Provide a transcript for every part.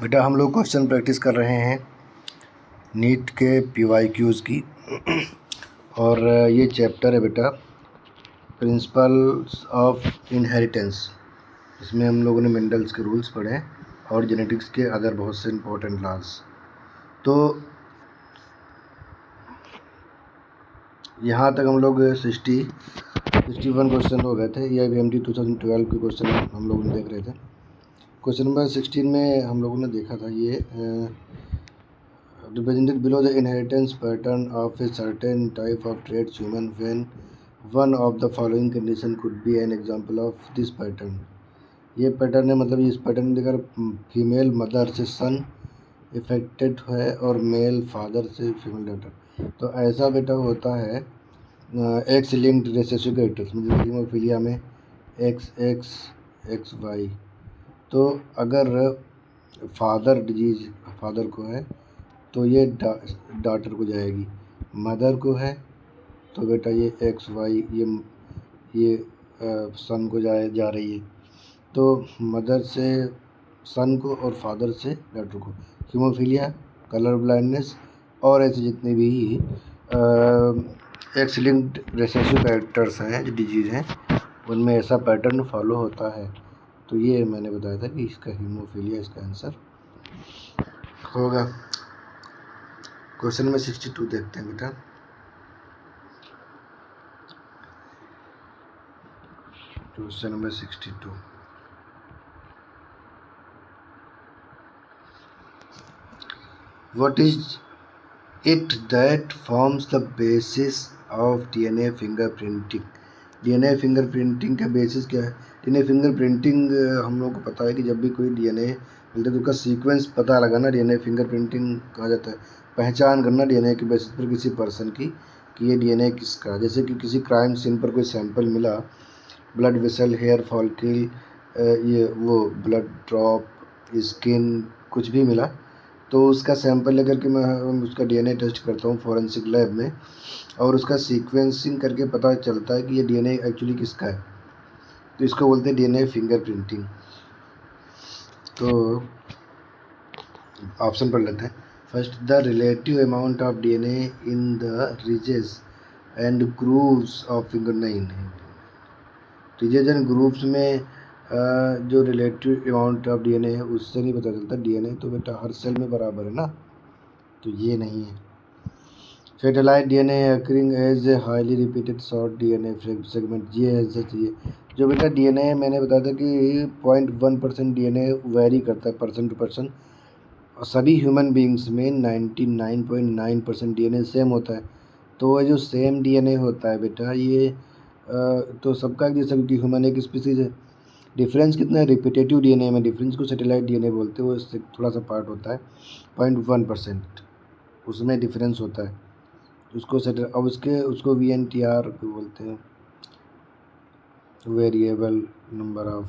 बेटा हम लोग क्वेश्चन प्रैक्टिस कर रहे हैं नीट के PYQs की और ये चैप्टर है बेटा प्रिंसिपल्स ऑफ इनहेरिटेंस। इसमें हम लोगों ने मेंडल्स के रूल्स पढ़े और जेनेटिक्स के अदर बहुत से इम्पोर्टेंट लॉज। तो यहाँ तक हम लोग 61 क्वेश्चन हो गए थे। ये IBMD 2012 के क्वेश्चन हम लोग देख रहे थे। क्वेश्चन नंबर 16 में हम लोगों ने देखा था ये represented below the inheritance pattern of a certain type of traits human when one of the following condition could be an example of this pattern। ये पैटर्न है, मतलब इस पैटर्न में अगर फीमेल मदर से सन इफेक्टेड है और मेल फादर से फीमेल डॉटर, तो ऐसा बेटा होता है एक्स लिंक्ड रिसेसिव कैरेक्टर्स, मतलब हीमोफीलिया में XXXY। तो अगर फादर डिजीज फादर को है तो ये डॉटर को जाएगी, मदर को है तो बेटा ये XY ये सन को जा रही है। तो मदर से सन को और फादर से डॉटर को। हीमोफीलिया, कलर ब्लाइंडनेस और ऐसे जितने भी एक्स लिंक्ड रिसेसिव कैरेक्टर्स हैं जो डिजीज़ हैं उनमें ऐसा पैटर्न फॉलो होता है। तो ये मैंने बताया था कि इसका हीमोफीलिया इसका आंसर होगा। क्वेश्चन नंबर 62 देखते हैं बेटा। Question number 62, what is it that forms the basis of DNA fingerprinting. DNA fingerprinting का बेसिस क्या है? DNA फिंगरप्रिंटिंग हम लोग को पता है कि जब भी कोई DNA मिलता है तो उसका सीक्वेंस पता लगाना DNA फिंगरप्रिंटिंग कहा जाता है। पहचान करना DNA के बेसिस पर किसी पर्सन की कि ये DNA किसका। जैसे कि किसी क्राइम सीन पर कोई सैंपल मिला, ब्लड वेसल, हेयर फॉलिकल, ये वो ब्लड ड्रॉप, स्किन, कुछ भी मिला तो उसका सैंपल लेकर के मैं उसका DNA टेस्ट करता हूँ फॉरेंसिक लैब में और उसका सीक्वेंसिंग करके पता चलता है कि ये DNA एक्चुअली किसका है। तो इसको बोलते हैं DNA फिंगरप्रिंटिंग। तो ऑप्शन पढ़ लेते हैं। First, the relative amount of DNA in the ridges and grooves of finger. Ridges and grooves में जो रिलेटिव अमाउंट ऑफ DNA है उससे नहीं पता चलता। DNA तो बेटा हर सेल में बराबर है ना, तो ये नहीं है। Satellite DNA occurring as a highly repeated short DNA segment, ये ऐसा चाहिए। जो बेटा DNA मैंने बताया था कि 0.1% DNA वेरी करता है पर्सन टू पर्सन, और सभी ह्यूमन बींग्स में 99.9% DNA सेम होता है। तो ये जो सेम DNA होता है बेटा ये तो सबका एक जैसा, क्योंकि ह्यूमन एक स्पीसीज है। डिफरेंस कितना है? रिपीटेटिव DNA में डिफरेंस को सेटेलाइट DNA बोलते हैं, वो इससे थोड़ा सा पार्ट होता है 0.1%, उसमें डिफरेंस होता है उसको अब उसको VNTR बोलते हैं, वेरिएबल नंबर ऑफ।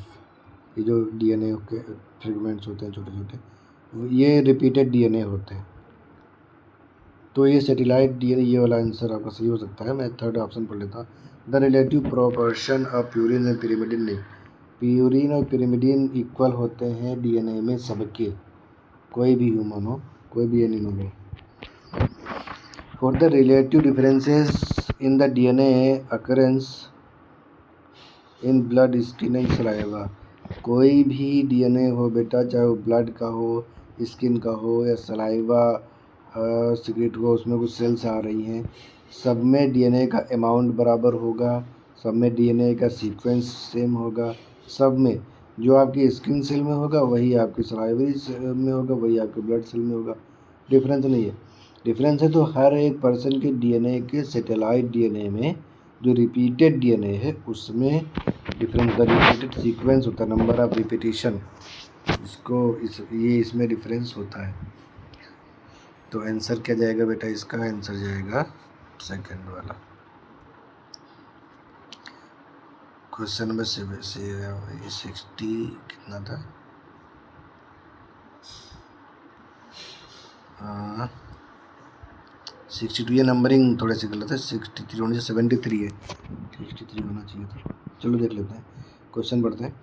ये जो DNA के फ्रेगमेंट्स होते हैं छोटे छोटे, ये रिपीटेड DNA होते हैं। तो ये सेटेलाइट DNA, ये वाला आंसर आपका सही हो सकता है। मैं थर्ड ऑप्शन पढ़ लेता हूँ। The relative proportion of purine and pyrimidine. नहीं, प्यूरिन और पिरिमिडिन इक्वल होते हैं DNA में सबके, कोई भी ह्यूमन हो, कोई भी एनिमल हो। For the relative differences in the DNA occurrence in blood, skin and saliva. कोई भी DNA हो बेटा, चाहे वो ब्लड का हो, स्किन का हो या सलाइवा सिगरेट हुआ उसमें कुछ सेल्स आ रही हैं, सब में DNA का अमाउंट बराबर होगा, सब में DNA का सीक्वेंस सेम होगा, सब में जो आपकी स्किन सेल में होगा वही आपकी सलाइवरी सेल में होगा, वही आपके ब्लड सेल में होगा। डिफरेंस नहीं है। डिफरेंस है तो हर एक पर्सन के DNA के सेटेलाइट DNA में जो रिपीटेड DNA है उसमें डिफरेंस, द रिपीटेड सीक्वेंस होता है, नंबर ऑफ रिपीटिशन, ये इसमें डिफरेंस होता है। तो आंसर क्या जाएगा बेटा? इसका आंसर जाएगा सेकंड वाला। क्वेश्चन नंबर 60 कितना था? 62। ये नंबरिंग थोड़े से गलत है, 63 होने से 73 है, 63 होना चाहिए था। चलो देख लेते हैं। क्वेश्चन पढ़ते हैं।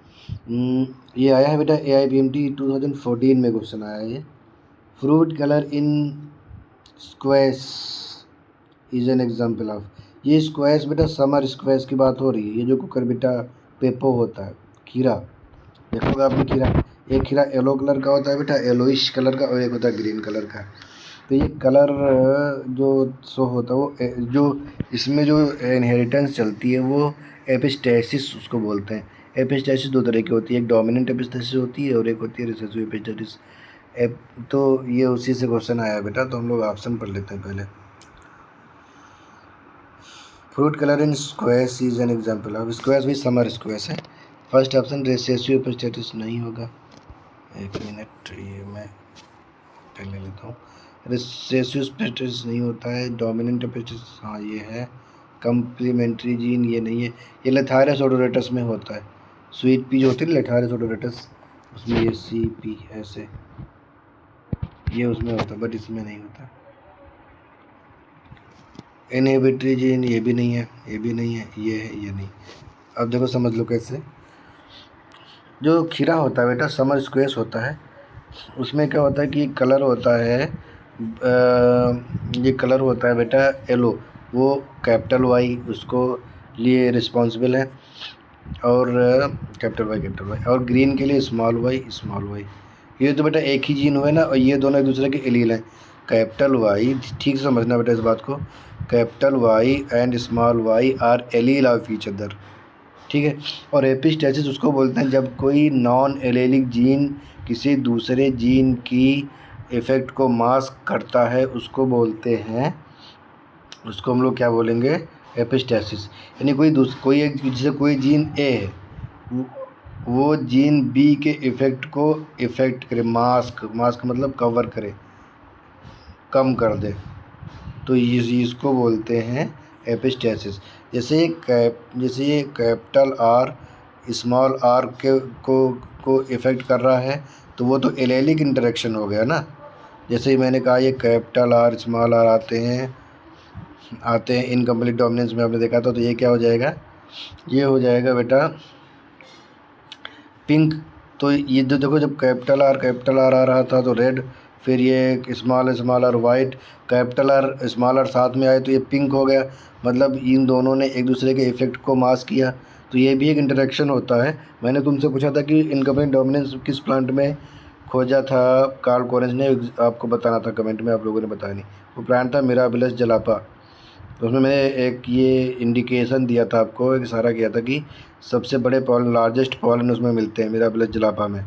ये आया है बेटा AIPMT 2014 में क्वेश्चन आया है ये। Fruit colour in squash is an example of. ये स्क्वैश बेटा समर स्क्वैश की बात हो रही है। ये जो कुकर बेटा पेपो होता है, खीरा देखोगे आपने खीरा, एक खीरा येलो कलर का होता है बेटा, येलोइश कलर का, और एक होता है ग्रीन कलर का। तो ये कलर जो शो होता है वो जो इसमें जो इनहेरिटेंस चलती है वो एपिस्टेसिस उसको बोलते हैं। एपिस्टेसिस दो तरह की होती है, एक डोमिनेंट एपिस्टेसिस होती है और एक होती है रिसेसिव एपिस्टेसिस। तो ये उसी से क्वेश्चन आया है बेटा, तो हम लोग ऑप्शन पढ़ लेते हैं पहले। Fruit colour in squash is an example of. Squash भी समर स्क्वैश है। फर्स्ट ऑप्शन रिसेसिव एपिस्टेसिस नहीं होगा। एक मिनट, ये मैं पहले लेता हूँ। रिसेसिव एपिस्टेसिस नहीं होता है। डोमिनेंट एपिस्टेसिस हाँ ये है। कम्प्लीमेंट्री जीन ये नहीं है। ये लेथारस ओडोरेटस में होता है। स्वीट पी जो होती है लेथारस ओडोरेटस, उसमें ये CP ऐसे ये उसमें होता है, बट इसमें नहीं होता। इनहिबिटरी जीन ये भी नहीं है, ये भी नहीं है, ये है, ये नहीं। अब देखो समझ लो कैसे। जो खीरा होता है बेटा समर स्क्वेश होता है, उसमें क्या होता है कि कलर होता है, ये कलर होता है बेटा येलो, वो कैपिटल वाई उसको लिए रिस्पॉन्सिबल है, और कैपिटल वाई, और ग्रीन के लिए स्मॉल वाई। ये तो बेटा एक ही जीन हुए ना, और ये दोनों एक दूसरे के एलील हैं। कैपिटल वाई, ठीक से समझना बेटा इस बात को, capital Y and small Y are allele of each other, ठीक है। और एपिस्टेसिस उसको बोलते हैं जब कोई नॉन एलेलिक जीन किसी दूसरे जीन की इफ़ेक्ट को मास्क करता है, उसको बोलते हैं, उसको हम लोग क्या बोलेंगे, एपिस्टेसिस। यानी कोई एक जैसे कोई जीन ए है, वो जीन बी के इफ़ेक्ट को इफ़ेक्ट करे, मास्क मतलब कवर करे, कम कर दे, तो इसको बोलते हैं एपिस्टेसिस। जैसे ये कैपिटल आर स्मॉल आर को इफ़ेक्ट कर रहा है, तो वो तो एलेलिक इंटरेक्शन हो गया ना। जैसे ही मैंने कहा ये कैपिटल आर स्मॉल आर आते हैं इनकम्प्लीट डोमिनेंस में, आपने देखा था, तो ये क्या हो जाएगा, ये हो जाएगा बेटा पिंक। तो ये जो देखो जब कैपिटल आर आ रहा था तो रेड, फिर ये small R white, capital R small R साथ में आए तो ये पिंक हो गया। मतलब इन दोनों ने एक दूसरे के इफ़ेक्ट को मास्क किया, तो ये भी एक इंटरेक्शन होता है। मैंने तुमसे पूछा था कि इनकम्प्लीट डोमिनेंस किस प्लांट में खोजा था, कार्ल कोरेंज ने, आपको बताना था कमेंट में, आप लोगों ने बताया नहीं। वो प्लांट था मिराबिलस जलापा। तो उसमें मैंने एक ये इंडिकेशन दिया था आपको, एक इशारा किया था कि सबसे बड़े पॉलन, लार्जेस्ट पॉलन उसमें मिलते हैं मिराबिलस जलापा में।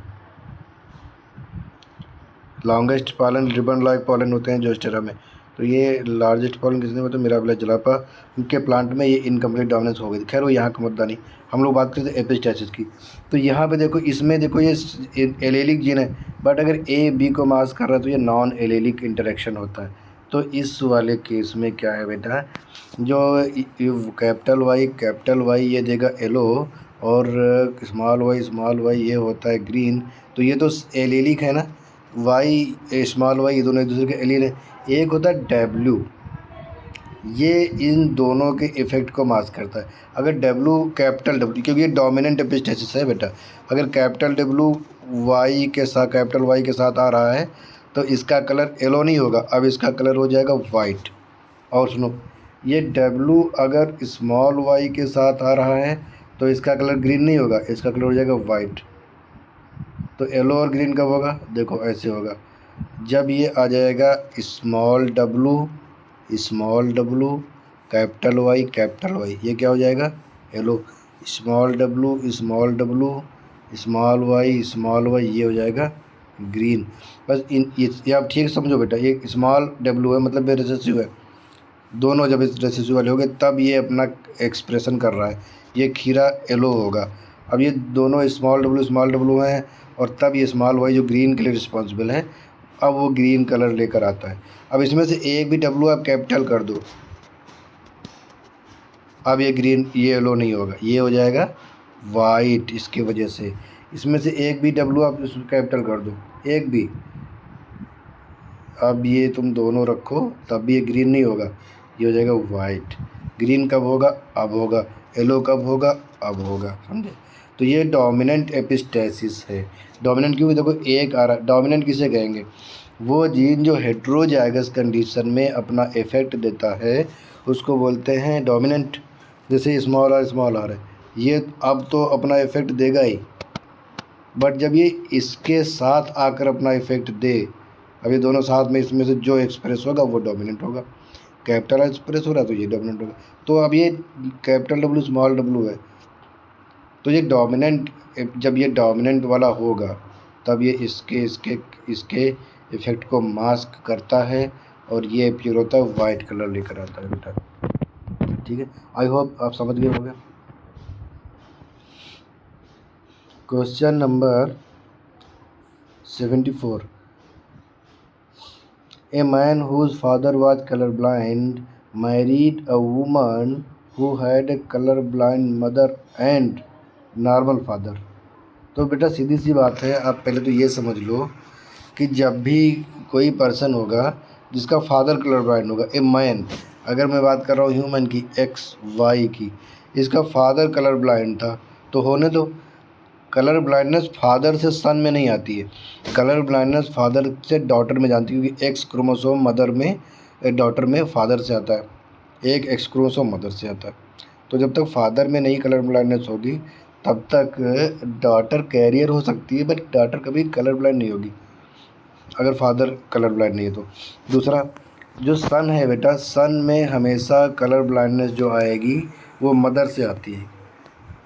Longest pollen ribbon like pollen होते हैं जोस्टेरा में। तो ये लार्जेस्ट पॉलन किसने होता है, मिराबिलस जलापा। उनके प्लांट में ये इनकम्प्लीट डोमिनेंस हो गई थी। खैर वो यहाँ का मुद्दा नहीं, हम लोग बात करते हैं एपिस्टेसिस की। तो यहाँ पे देखो, इसमें देखो ये एलेलिक जीन है, बट अगर ए बी को मास्क कर रहा है तो ये नॉन एलेलिक इंटरेक्शन होता है। तो इस वाले केस में क्या है बेटा, जो कैपिटल वाई ये देगा येलो, और स्मॉल वाई ये होता है ग्रीन। तो ये तो एलेलिक है ना, वाई स्मॉल वाई ये दोनों एक दूसरे के एलील हैं। एक होता है डब्ल्यू, ये इन दोनों के इफ़ेक्ट को मास्क करता है। अगर कैपिटल डब्ल्यू, क्योंकि ये डोमिनेंट एपिस्टेसिस है बेटा, अगर कैपिटल वाई के साथ आ रहा है तो इसका कलर येलो नहीं होगा, अब इसका कलर हो जाएगा वाइट। और सुनो, ये डब्ल्यू अगर स्मॉल वाई के साथ आ रहा है तो इसका कलर ग्रीन नहीं होगा, इसका कलर हो जाएगा वाइट। तो येलो और ग्रीन कब होगा, देखो ऐसे होगा, जब ये आ जाएगा स्मॉल डब्लू कैपिटल वाई, ये क्या हो जाएगा, yellow. Small W small Y ये हो जाएगा ग्रीन। बस ये आप ठीक समझो बेटा, ये स्मॉल डब्लू है मतलब ये रिसेसिव है, दोनों जब इस रिसेसिव वाले हो गए तब ये अपना एक्सप्रेशन कर रहा है, ये खीरा येलो होगा। अब ये दोनों स्मॉल डब्लू हैं, और तब ये स्मॉल वाई जो ग्रीन के लिए रिस्पॉन्सिबल है, अब वो ग्रीन कलर लेकर आता है। अब इसमें से एक भी डब्लू आप कैपिटल कर दो, अब ये ग्रीन, ये येलो नहीं होगा, ये हो जाएगा वाइट। इसकी वजह से इसमें से एक भी डब्लू आप कैपिटल कर दो, एक भी, अब ये तुम दोनों रखो तब भी ये ग्रीन नहीं होगा, ये हो जाएगा वाइट। ग्रीन कब होगा, अब होगा। येलो कब होगा, अब होगा, समझे। तो ये डोमिनेंट एपिस्टेसिस है। डोमिनेंट क्योंकि देखो एक आ रहा है, डोमिनेंट किसे कहेंगे, वो जीन जो हेट्रोजाइगस कंडीशन में अपना इफेक्ट देता है उसको बोलते हैं डोमिनेंट। जैसे स्मॉल आर है, ये अब तो अपना इफेक्ट देगा ही, बट जब ये इसके साथ आकर अपना इफेक्ट दे, अब ये दोनों साथ में, इसमें से जो एक्सप्रेस होगा वो डोमिनेंट होगा। कैपिटल एक्सप्रेस हो रहा है तो ये डोमिनेंट होगा। तो अब ये कैपिटल डब्ल्यू स्मॉल डब्ल्यू है, तो ये डोमिनेंट, जब ये डोमिनेंट वाला होगा तब ये इसके इफेक्ट को मास्क करता है और ये फिर होता है वाइट कलर लेकर आता है बेटा। ठीक है, आई होप आप समझ गए होंगे। Question number 74। A man whose father was colorblind married a woman who had a colorblind mother and normal father। तो बेटा सीधी सी बात है, आप पहले तो ये समझ लो कि जब भी कोई पर्सन होगा जिसका फादर कलर ब्लाइंड होगा, ए मैन, अगर मैं बात कर रहा हूँ ह्यूमन की, एक्स वाई की, इसका फादर कलर ब्लाइंड था तो होने दो। कलर ब्लाइंडनेस फादर से सन में नहीं आती है, कलर ब्लाइंडनेस फादर से डॉटर में जानती है, क्योंकि एक्स क्रोमोसोम मदर में, डॉटर में फादर से आता है, एक एक्स क्रोमोसोम मदर से आता है। तो जब तक फादर में नहीं कलर ब्लाइंडनेस होगी तब तक डॉटर कैरियर हो सकती है, बट डॉटर कभी कलर ब्लाइंड नहीं होगी अगर फादर कलर ब्लाइंड नहीं है तो। दूसरा जो सन है बेटा, सन में हमेशा कलर ब्लाइंडनेस जो आएगी वो मदर से आती है।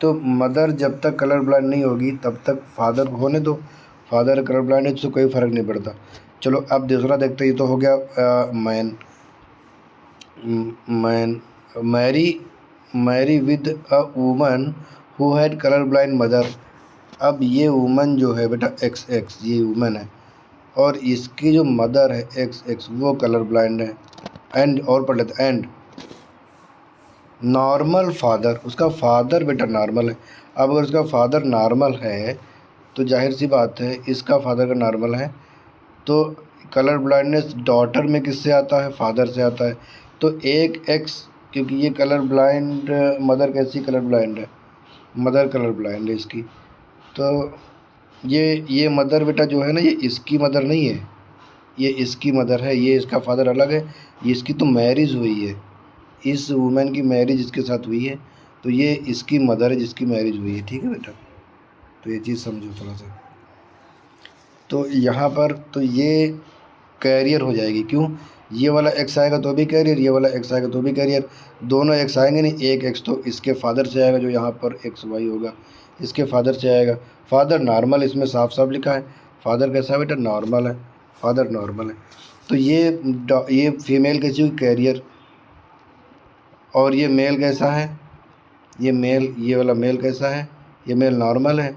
तो मदर जब तक कलर ब्लाइंड नहीं होगी तब तक फादर होने दो, फादर कलर ब्लाइंड है तो कोई फ़र्क नहीं पड़ता। चलो अब दूसरा देखते हैं, ये तो हो गया marry with a woman who had colour blind mother. अब ये वूमन जो है बेटा एक्स, ये वूमन है और इसकी जो मदर है एक्स वो कलर ब्लाइंड है। एंड और पढ़ लेते, एंड नॉर्मल फादर, उसका फादर बेटा नॉर्मल है। अब अगर उसका फादर नॉर्मल है तो जाहिर सी बात है इसका फादर का नॉर्मल है, तो कलर ब्लाइंडनेस डॉटर में किससे आता है, फादर से आता है। तो एक एक्स, क्योंकि ये कलर ब्लाइंड, मदर कैसी कलर ब्लाइंड है, मदर कलर ब्लाइंड है इसकी। तो ये मदर बेटा जो है ना, ये इसकी मदर नहीं है, ये इसकी मदर है, ये इसका फादर अलग है। ये इसकी तो मैरिज हुई है, इस वुमेन की मैरिज इसके साथ हुई है, तो ये इसकी मदर है जिसकी मैरिज हुई है। ठीक है बेटा, तो ये चीज़ समझो थोड़ा सा। तो यहाँ पर तो ये कैरियर हो जाएगी, क्यों, ये वाला एक्स आएगा तो भी कैरियर, ये वाला एक्स आएगा तो भी कैरियर, दोनों एक्स आएंगे नहीं, एक एक्स तो इसके फादर से आएगा जो यहाँ पर एक्स वाई होगा, इसके फादर से आएगा। फादर नॉर्मल, इसमें साफ साफ लिखा है फादर कैसा है बेटा, नॉर्मल है, फादर नॉर्मल है। तो ये फीमेल कैसी हुई, कैरियर, और ये मेल कैसा है, ये मेल, ये वाला मेल कैसा है, ये मेल नॉर्मल है,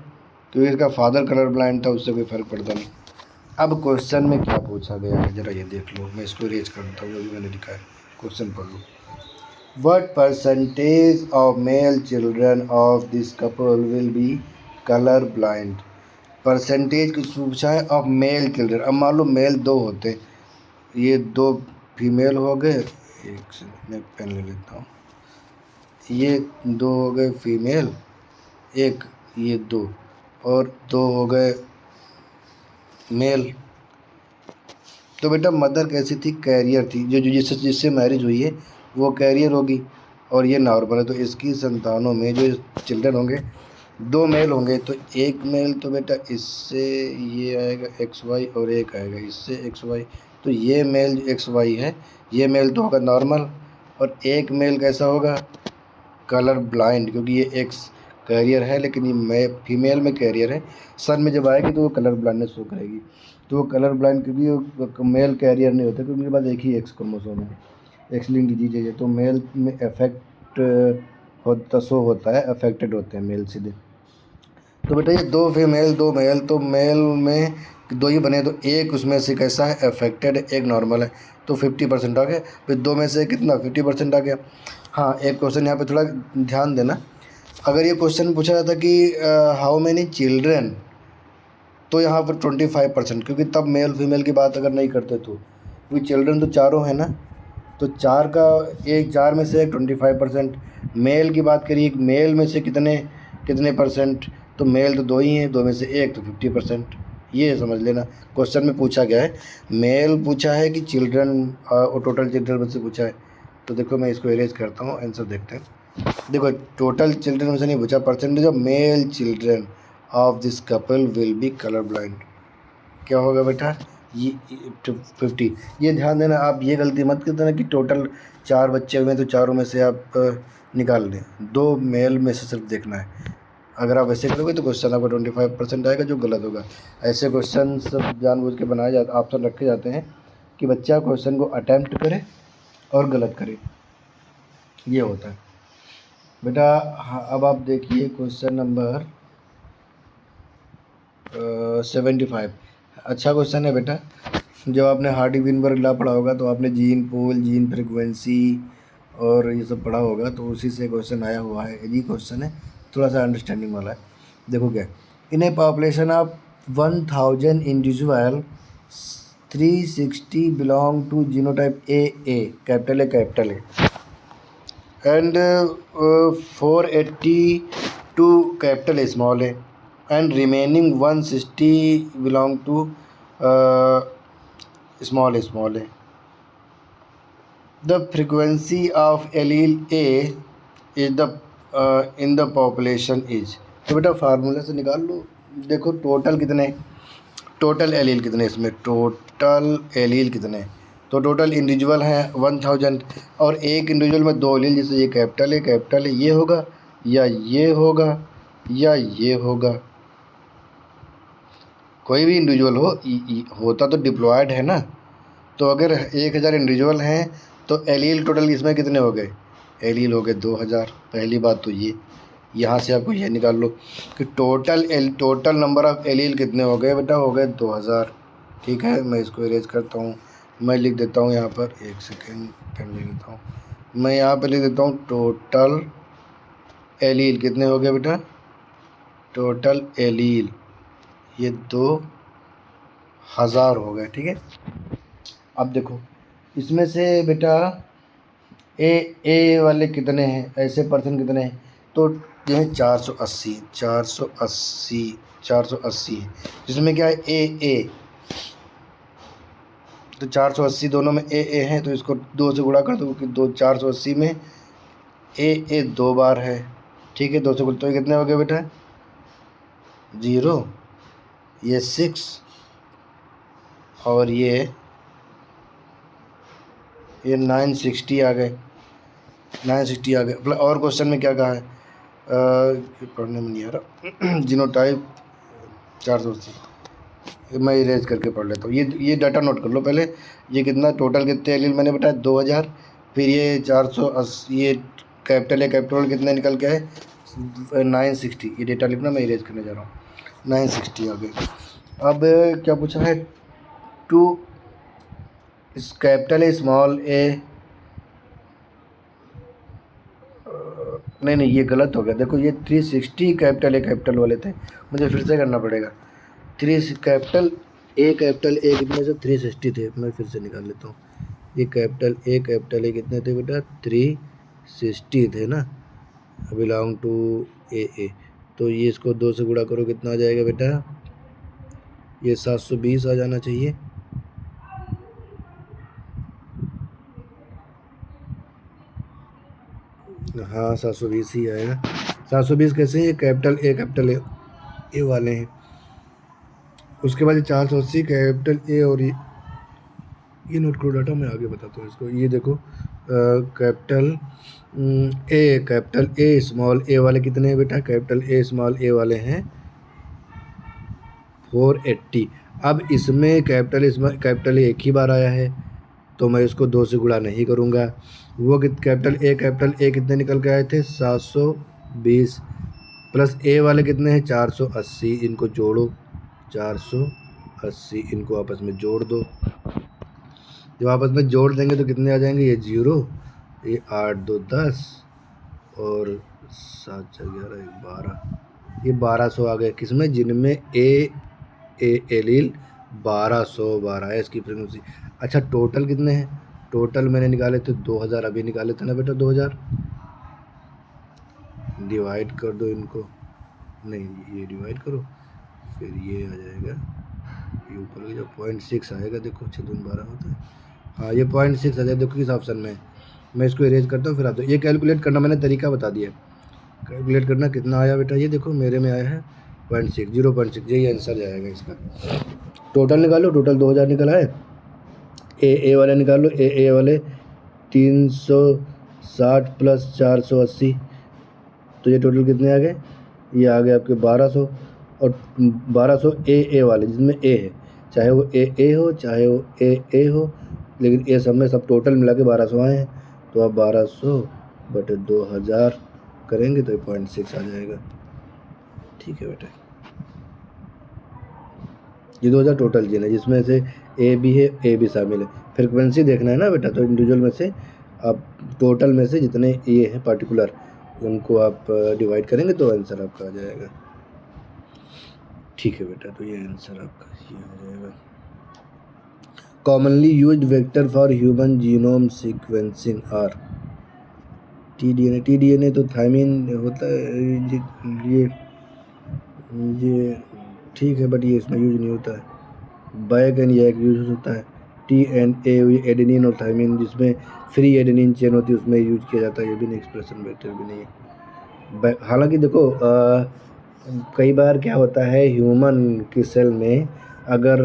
क्योंकि इसका फादर कलर ब्लाइंड था, उससे कोई फ़र्क पड़ता नहीं। अब क्वेश्चन में क्या पूछा गया है ज़रा ये देख लो, मैं इसको रेज करता हूँ, अभी मैंने लिखा है, क्वेश्चन पढ़ लो। What percentage of male children of this couple will be color blind? Percentage कुछ पूछा है ऑफ मेल चिल्ड्रन। अब मान लो मेल दो होते, ये दो फीमेल हो गए, एक से मैं पेन ले लेता हूँ, ये दो हो गए फीमेल, एक ये दो, और दो हो गए मेल। तो बेटा मदर कैसी थी, कैरियर थी, जो जिससे मैरिज हुई है वो कैरियर होगी, और ये नॉर्मल है। तो इसकी संतानों में जो चिल्ड्रन होंगे दो मेल होंगे, तो एक मेल तो बेटा इससे ये आएगा एक्स वाई, और एक आएगा इससे एक्स वाई। तो ये मेल जो एक्स वाई है, ये मेल तो होगा नॉर्मल, और एक मेल कैसा होगा, कलर ब्लाइंड, क्योंकि ये एक्स कैरियर है लेकिन ये फीमेल में कैरियर है। सन में जब आएगी तो वो कलर ब्लाइंडनेस शो करेगी, तो वो कलर ब्लाइंड, क्योंकि वो मेल कैरियर नहीं होता, क्योंकि उनके पास एक ही एक्स क्रोमोसोम है, एक्स लिंक्ड डिजीज है, तो मेल में अफेक्ट शो होता है, अफेक्टेड होते हैं मेल सीधे। तो बेटा ये दो फीमेल दो मेल, तो मेल में दो ही बने, तो एक उसमें से कैसा है, अफेक्टेड, एक नॉर्मल है, तो 50% आ गया। फिर दो में से कितना, 50% आ गया। हाँ, एक क्वेश्चन यहाँ पे थोड़ा ध्यान देना, अगर ये क्वेश्चन पूछा जाता कि हाउ मेनी चिल्ड्रेन, तो यहाँ पर 25%, क्योंकि तब मेल फीमेल की बात अगर नहीं करते तो, क्योंकि चिल्ड्रन तो चारों हैं ना, तो चार का एक, चार में से 25%, मेल की बात करिए, मेल में से कितने परसेंट, तो मेल तो 2 ही हैं, 2 में से 1 तो 50%, ये समझ लेना। क्वेश्चन में पूछा गया है, मेल पूछा है कि चिल्ड्रन और टोटल चिल्ड्रन में से पूछा है। तो देखो मैं इसको इरेज करता हूँ, आंसर देखते हैं। देखो टोटल चिल्ड्रन में से नहीं पूछा, percentage of male children of this couple will be colour blind. क्या होगा बेटा, ये 50। ये ध्यान देना, आप ये गलती मत कर देना कि टोटल 4 बच्चे हुए तो चारों में से आप निकाल लें, 2 मेल में से सिर्फ देखना है। अगर आप ऐसे करोगे तो क्वेश्चन आपका 25% आएगा, जो गलत होगा। ऐसे क्वेश्चन सब जानबूझ के बनाए जाते, ऑप्शन रखे जाते हैं कि बच्चा क्वेश्चन को अटैम्प्ट करे और गलत करे, ये होता है बेटा। हाँ, अब आप देखिए क्वेश्चन नंबर 75। अच्छा क्वेश्चन है बेटा। जब आपने हार्डी विनबर्ग लॉ पढ़ा होगा तो आपने जीन पोल, जीन फ्रिक्वेंसी और ये सब पढ़ा होगा, तो उसी से क्वेश्चन आया हुआ है। यही क्वेश्चन है, थोड़ा सा अंडरस्टैंडिंग वाला है। देखो क्या, in a population of 1000 individual 360 belong to genotype A, capital A, and 482 capital A, small A, and remaining 160 belong to small a. The frequency of allele A is the in the population is, तो बेटा formula से निकाल लो। देखो total कितने, total allele कितने, इसमें total allele कितने, तो टोटल इंडिविजुअल हैं 1000 और एक इंडिविजुअल में 2 एलील, जैसे ये कैपिटल है, ये होगा या ये होगा या ये होगा। कोई भी इंडिविजुअल होता तो डिप्लॉयड है ना। तो अगर 1000 इंडिविजुअल हैं तो एलील टोटल इसमें कितने हो गए, एलील हो गए 2000। पहली बात तो ये, यहाँ से आपको ये निकाल लो कि टोटल नंबर ऑफ एलील कितने हो गए बेटा, हो गए 2000। ठीक है, मैं इसको इरेज करता हूँ, मैं लिख देता हूँ यहाँ पर, एक सेकेंड पेन लिख देता हूँ। मैं यहाँ पर लिख देता हूँ टोटल एलील कितने हो गए बेटा, टोटल एलील ये 2000 हो गए। ठीक है, अब देखो इसमें से बेटा ए वाले कितने हैं, ऐसे पर्सन कितने हैं, तो ये है 480 है, जिसमें क्या है ए, तो 480 दोनों में ए है, तो इसको 2 से गुणा कर दो क्योंकि 480 में ए 2 बार है। ठीक है, 2 से गुणा, तो ये कितने हो गए बेटा, 0, ये 6 और ये 960 आ गए, 960 आ गए। और क्वेश्चन में क्या कहा है, पढ़ने में नहीं आ रहा, जीनोटाइप 480, मैं इरेज करके पढ़ लेता हूँ। ये डाटा नोट कर लो पहले, ये कितना टोटल कितने एलील मैंने बताया 2000, फिर ये 480, ये कैपिटल कितने निकल के आए 960, ये डेटा लिखना, मैं इरेज करने जा रहा हूँ। 960 आ गए। अब क्या पूछा है, टू कैपिटल ए स्मॉल ए, नहीं ये गलत हो गया। देखो ये 360 कैपिटल वाले थे, मुझे फिर से करना पड़ेगा। 3 कैपिटल ए कितने से 360 थे, मैं फिर से निकाल लेता हूँ। ये कैपिटल ए कितने थे बेटा, 360 थे ना, बिलोंग टू ए, तो ये इसको 2 से गुणा करो, कितना आ जाएगा बेटा, ये 720 आ जाना चाहिए। हाँ 720 ही आएगा। 720 कैसे, ये कैपिटल ए वाले हैं। उसके बाद ये 480 कैपिटल ए, और ये नोट करो डाटा, मैं आगे बताता हूँ इसको। ये देखो कैपिटल ए स्मॉल ए वाले कितने हैं बेटा, कैपिटल ए स्मॉल ए वाले हैं 480। अब इसमें कैपिटल ए एक ही बार आया है, तो मैं इसको 2 से गुणा नहीं करूँगा। वो कैपिटल ए कितने निकल के आए थे, 720, प्लस ए वाले कितने हैं 480, इनको जोड़ो 480, इनको आपस में जोड़ दो। जब आपस में जोड़ देंगे तो कितने आ जाएंगे, ये 0, ये 8 2 10 और 7 4 11 12, ये 1200 आ गए। किसमें, जिनमें एलील 1212 है इसकी फ्रीक्वेंसी। अच्छा टोटल कितने हैं, टोटल मैंने निकाले थे 2000, अभी निकाले थे ना बेटा 2000, डिवाइड कर दो इनको नहीं, ये डिवाइड करो, फिर ये आ जाएगा, ये ऊपर का जो 0.6 आएगा, देखो 6 दूनी 12 होता है, हाँ ये 0.6 आ जाएगा। देखो किस ऑप्शन में, मैं इसको इरेज करता हूँ फिर आता हूँ। ये कैलकुलेट करना मैंने तरीका बता दिया, कैलकुलेट करना कितना आया बेटा, ये देखो मेरे में आया है 0.6, 0.6, यही आंसर जाएगा इसका। टोटल निकालो, टोटल 2000 निकला है। ए वाले निकाल लो, ए वाले 360 प्लस 480, तो ये टोटल कितने आ गए, ये आ गए आपके 1200, और 1200 ए वाले जिसमें ए है, चाहे वो ए हो चाहे वो ए हो, लेकिन ए सब में सब टोटल मिला के 1200 आए हैं। तो आप 1200 बटे 2000 करेंगे तो 0.6 आ जाएगा। ठीक है बेटा, ये 2000 टोटल जीन है, जिसमें से ए भी है, ए भी शामिल है। फ्रिक्वेंसी देखना है ना बेटा, तो इंडिविजुअल में से आप टोटल में से जितने ये है पर्टिकुलर, उनको आप डिवाइड करेंगे तो आंसर आपका आ जाएगा। ठीक है बेटा, तो ये आंसर आपका ये आ जाएगा। Commonly used vector for human genome sequencing are T DNA तो थायमिन होता है, ये ठीक है, बट ये इसमें यूज नहीं होता है। बैक एंड यैक यूज होता है। टी एंड ए एडेनिन और थायमिन, जिसमें फ्री एडेनिन चेन होती है उसमें यूज किया जाता है, ये भी नहीं, एक्सप्रेशन वेक्टर भी नहीं है। हालांकि देखो कई बार क्या होता है, ह्यूमन की सेल में अगर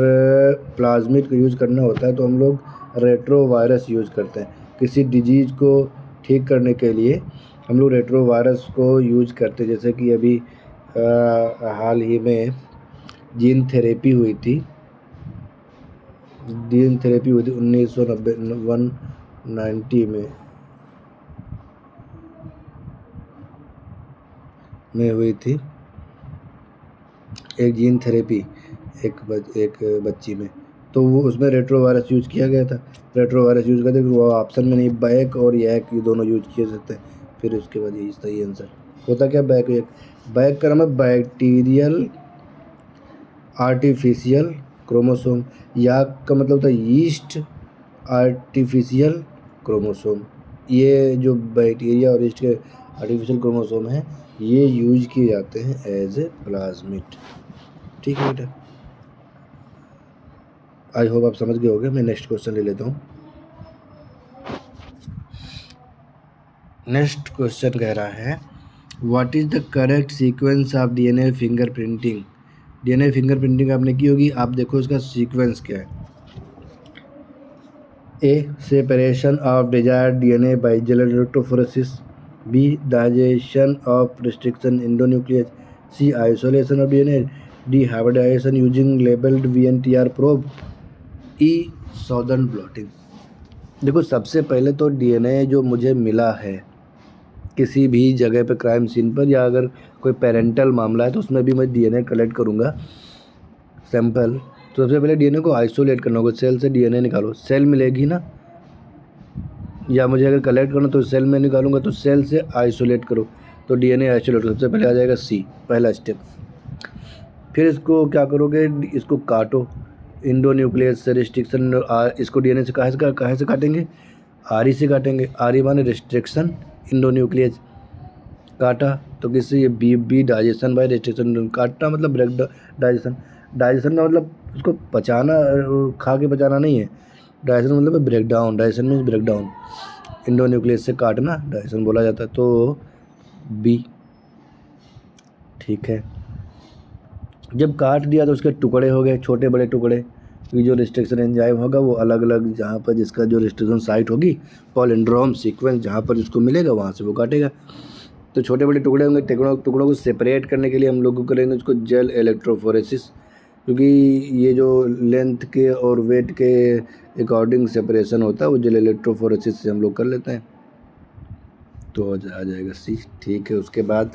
प्लाज्मिड को यूज़ करना होता है तो हम लोग रेट्रोवायरस यूज़ करते हैं। किसी डिजीज़ को ठीक करने के लिए हम लोग रेट्रोवायरस को यूज करते हैं। जैसे कि अभी हाल ही में जीन थेरेपी हुई थी 1990 में हुई थी एक जीन थेरेपी एक बच्ची में, तो वो उसमें रेट्रोवायरस यूज़ किया गया था। रेट्रोवायरस यूज़ करते वो ऑप्शन में नहीं, बैक और यैक ये दोनों यूज किए जाते हैं। फिर उसके बाद यही सही आंसर होता क्या, बैक यैक। बैक का नाम है बैक्टीरियल आर्टिफिशियल क्रोमोसोम, याक का मतलब होता है यीस्ट आर्टिफिशियल क्रोमोसोम। ये जो बैक्टीरिया और यीस्ट के आर्टिफिशियल क्रोमोसोम हैं, ये यूज किए जाते हैं एज ए प्लाज्मिड। ठीक है बेटा, आई होप आप समझ गए होंगे। मैं नेक्स्ट क्वेश्चन ले लेता हूँ। नेक्स्ट क्वेश्चन कह रहा है, what is the correct sequence of DNA fingerprinting. DNA fingerprinting आपने की होगी, आप देखो इसका सीक्वेंस क्या है। A separation of desired DNA by gel electrophoresis, B digestion of restriction endonuclease, C isolation of DNA, D hybridization using labelled VNTR probe, E Southern blotting. देखो सबसे पहले तो डीएनए जो मुझे मिला है किसी भी जगह पे क्राइम सीन पर, या अगर कोई पेरेंटल मामला है तो उसमें भी मैं डीएनए कलेक्ट करूँगा सैंपल। तो सबसे पहले डीएनए को आइसोलेट करना होगा, सेल से डीएनए निकालो, सेल मिलेगी ना, या मुझे अगर कलेक्ट करना तो सेल में निकालूंगा, तो सेल से आइसोलेट करो, तो डीएनए आइसोलेट सबसे पहले आ जाएगा सी, पहला स्टेप। फिर इसको क्या करोगे, इसको काटो, इंडोन्यूक्लियस से रिस्ट्रिक्शन, इसको डीएनए से कहाँ से काटेंगे, आरी से काटेंगे। आरी माने रिस्ट्रिक्शन, इंडोन्यूक्लियस काटा तो किससे, ये बी डाइजेशन बाय रिस्ट्रिक्शन। काटना मतलब ब्रेक डाइजेशन, डाइजेशन का मतलब उसको पचाना, खा के पचाना नहीं है। डाइजेशन मतलब break down, digestion means break down. Endonuclease से काटना डाइजेशन बोला जाता है, तो बी। ठीक है, जब काट दिया तो उसके टुकड़े हो गए, छोटे बड़े टुकड़े, क्योंकि जो रिस्ट्रिक्शन एंजाइम होगा वो अलग अलग जहाँ पर जिसका जो रिस्ट्रिक्शन साइट होगी, पॉलिंड्रोम सीक्वेंस जहाँ पर जिसको मिलेगा वहाँ से वो काटेगा। तो छोटे बड़े टुकड़े होंगे, टुकड़ों को सेपरेट करने के लिए हम लोग करेंगे उसको जेल इलेक्ट्रोफोरेसिस, क्योंकि ये जो लेंथ के और वेट के अकॉर्डिंग सेपरेशन होता है वो जेल इलेक्ट्रोफोरेसिस से हम लोग कर लेते हैं, तो आ जाएगा सी। ठीक है, उसके बाद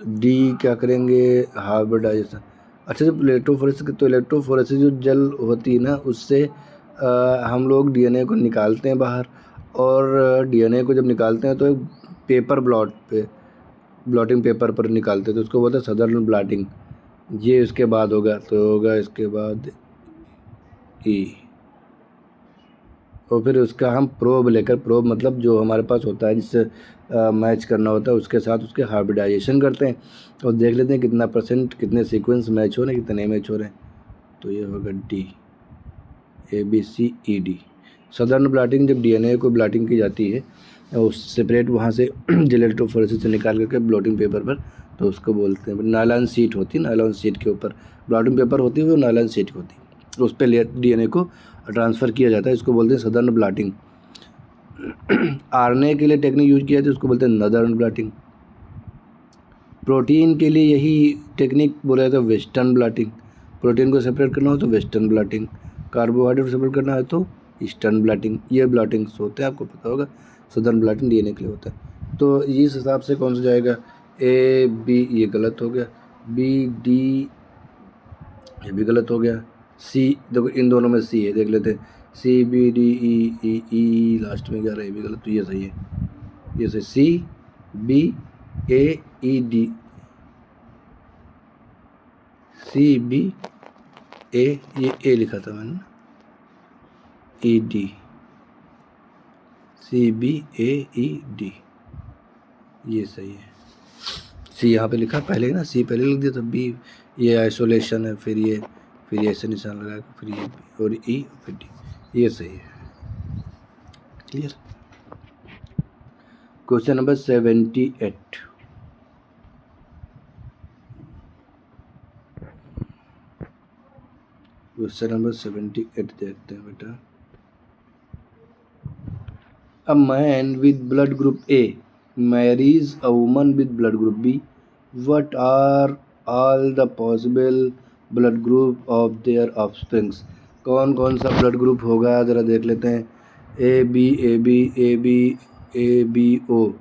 डी क्या करेंगे, हाइब्रिडाइजेशन। अच्छा, जब इलेक्ट्रोफोरेसिस, तो इलेक्ट्रोफोरेसिस जो जेल होती है ना, उससे हम लोग डीएनए को निकालते हैं बाहर, और डीएनए को जब निकालते हैं तो एक पेपर ब्लॉटिंग पेपर पर निकालते हैं, तो उसको बोलते हैं सदर्न ब्लॉटिंग। ये इसके बाद होगा, तो होगा इसके बाद ई। और फिर उसका हम प्रोब लेकर, प्रोब मतलब जो हमारे पास होता है जिससे मैच करना होता है, उसके साथ उसके हाइब्रिडाइजेशन करते हैं और देख लेते हैं कितना परसेंट, कितने सीक्वेंस मैच हो रहे हैं, कितने मैच हो रहे हैं। तो ये होगा डी, ABCED। सदर्न ब्लॉटिंग, जब DNA को ब्लॉटिंग की जाती है और सेपरेट वहाँ से जेलेटोफोरेसिस से निकाल करके ब्लॉटिंग पेपर पर, तो उसको बोलते हैं नायलॉन शीट होती है, नायलॉन शीट के ऊपर ब्लॉटिंग पेपर होती है, वो नायलॉन शीट होती है, उस पर DNA को ट्रांसफ़र किया जाता है, इसको बोलते हैं सदर्न ब्लॉटिंग। RNA के लिए टेक्निक यूज किया जाती है, उसको बोलते हैं नदर्न ब्लॉटिंग। प्रोटीन के लिए यही टेक्निक बोला जाता है वेस्टर्न ब्लॉटिंग। प्रोटीन को सेपरेट करना हो तो वेस्टर्न ब्लॉटिंग, कार्बोहाइड्रेट सेपरेट करना है तो ईस्टर्न ब्लॉटिंग। ये ब्लॉटिंग्स होते हैं, आपको पता होगा। सदर्न ब्लॉटिंग DNA के लिए होता है। तो इस हिसाब से कौन सा जाएगा, A B, ये गलत हो गया, B D ये भी गलत हो गया, C देखो इन दोनों में C है, देख लेते हैं, C B D E last में क्या रहा है, ये भी गलत, तो ये सही है, ये सही, C B A E D, CB A, ये A लिखा था मैंने, ED, CBAED, ये सही है। C यहाँ पे लिखा पहले ना, C पहले लिख दिया, तब B ये आइसोलेशन है, फिर ये ऐसे निशान लगा, फिर ये और E फिर D, ये सही है। Clear. Question number 78। Question number 78 देखते हैं बेटा। A man with blood group A marries a woman with blood group B. What are all the possible blood group of their offsprings? कौन कौन सा ब्लड ग्रुप होगा, ज़रा देख लेते हैं। AB, ये भी हो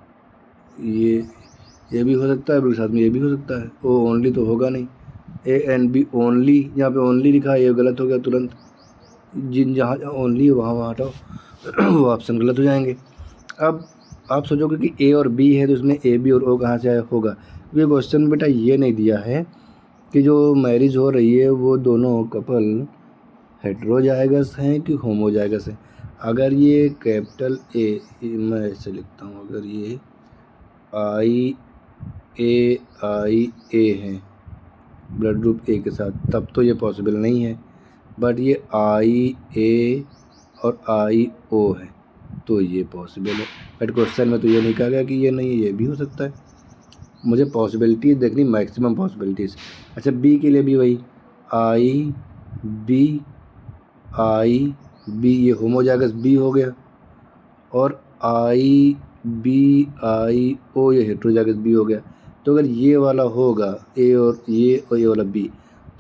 सकता है, साथ में ये भी हो सकता है। O ओनली तो होगा नहीं, ANB ओनली, यहाँ पे ओनली लिखा है, ये गलत हो गया तुरंत। जहाँ ओनली है वहाँ हटाओ, वो ऑप्शन गलत हो जाएंगे। अब आप सोचोगे कि A और B है तो इसमें AB और O कहाँ से आया होगा। ये क्वेश्चन बेटा ये नहीं दिया है कि जो मैरिज हो रही है वो दोनों कपल हेट्रोजाइगस हैं कि होमोजाइगस हैं। अगर ये कैपिटल A, मैं ऐसे लिखता हूँ, अगर ये IA हैं ब्लड ग्रुप A के साथ, तब तो ये पॉसिबल नहीं है। बट ये IA और IO है तो ये पॉसिबल है। बट क्वेश्चन में तो ये नहीं कहा गया कि ये नहीं है, ये भी हो सकता है। मुझे पॉसिबिलिटीज़ देखनी, मैक्सिमम पॉसिबिलिटीज़। अच्छा, B के लिए भी वही IB, ये होमोजाइगस B हो गया, और IBIO ये हेट्रोजाइगस B हो गया। तो अगर ये वाला होगा A और ये वाला B,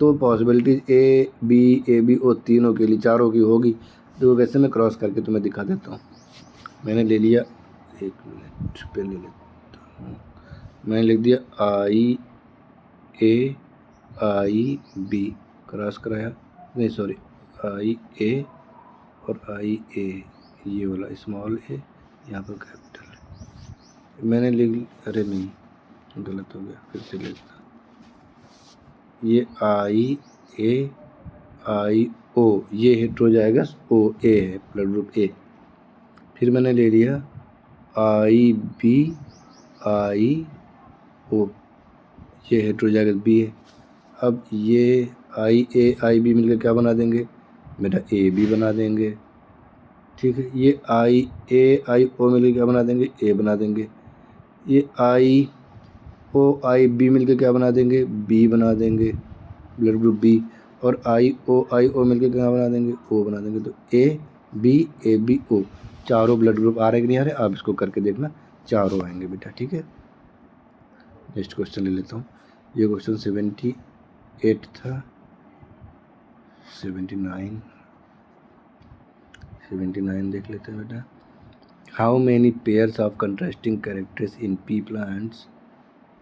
तो पॉसिबिलिटीज़ ABO तीनों के लिए, चारों की होगी। तो वैसे मैं क्रॉस करके तुम्हें दिखा देता हूँ। मैंने ले लिया, एक मिनट पे ले लेता हूँ, मैंने लिख दिया IAIB, क्रॉस कराया, नहीं सॉरी, IA और IA, ये वाला स्मॉल a, यहाँ पर कैपिटल। मैंने लिख, अरे नहीं गलत हो गया, फिर से लिखता, ये IAIO, ये हेट्रोजाइगस OA है, ब्लड ग्रुप A। फिर मैंने ले लिया IBIO, ये हेट्रोजाइगस B है। अब ये IAIB मिलकर क्या बना देंगे बेटा, AB बना देंगे। ठीक है, ये IAIO मिलकर क्या बना देंगे, A बना देंगे। ये IOIB मिलकर क्या बना देंगे, B बना देंगे, ब्लड ग्रुप B। और IOIO मिलकर क्या बना देंगे, O बना देंगे। तो ABABO चारों ब्लड ग्रुप आ रहे कि नहीं आ रहे, आप इसको करके देखना, चारों आएंगे बेटा। ठीक है, नेक्स्ट क्वेश्चन ले लेता हूँ। ये क्वेश्चन 78 था, 79 देख लेते हैं बेटा। How many pairs of contrasting characters in P plants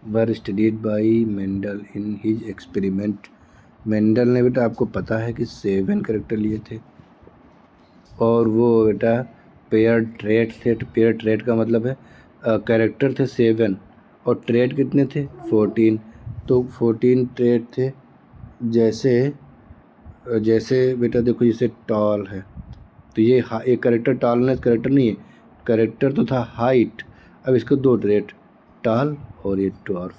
were studied by Mendel in his experiment. Mendel ने बेटा, आपको पता है कि 7 कैरेक्टर लिए थे, और वो बेटा पेयर ट्रेट थे। पेयर ट्रेट का मतलब है कैरेक्टर थे 7 और ट्रेट कितने थे, 14। तो 14 ट्रेट थे। जैसे बेटा देखो, जैसे टॉल है, तो ये एक करेक्टर टॉलनेस करेक्टर नहीं है, करेक्टर तो था हाइट, अब इसको दो ट्रेट, टॉल और ये ड्वार्फ,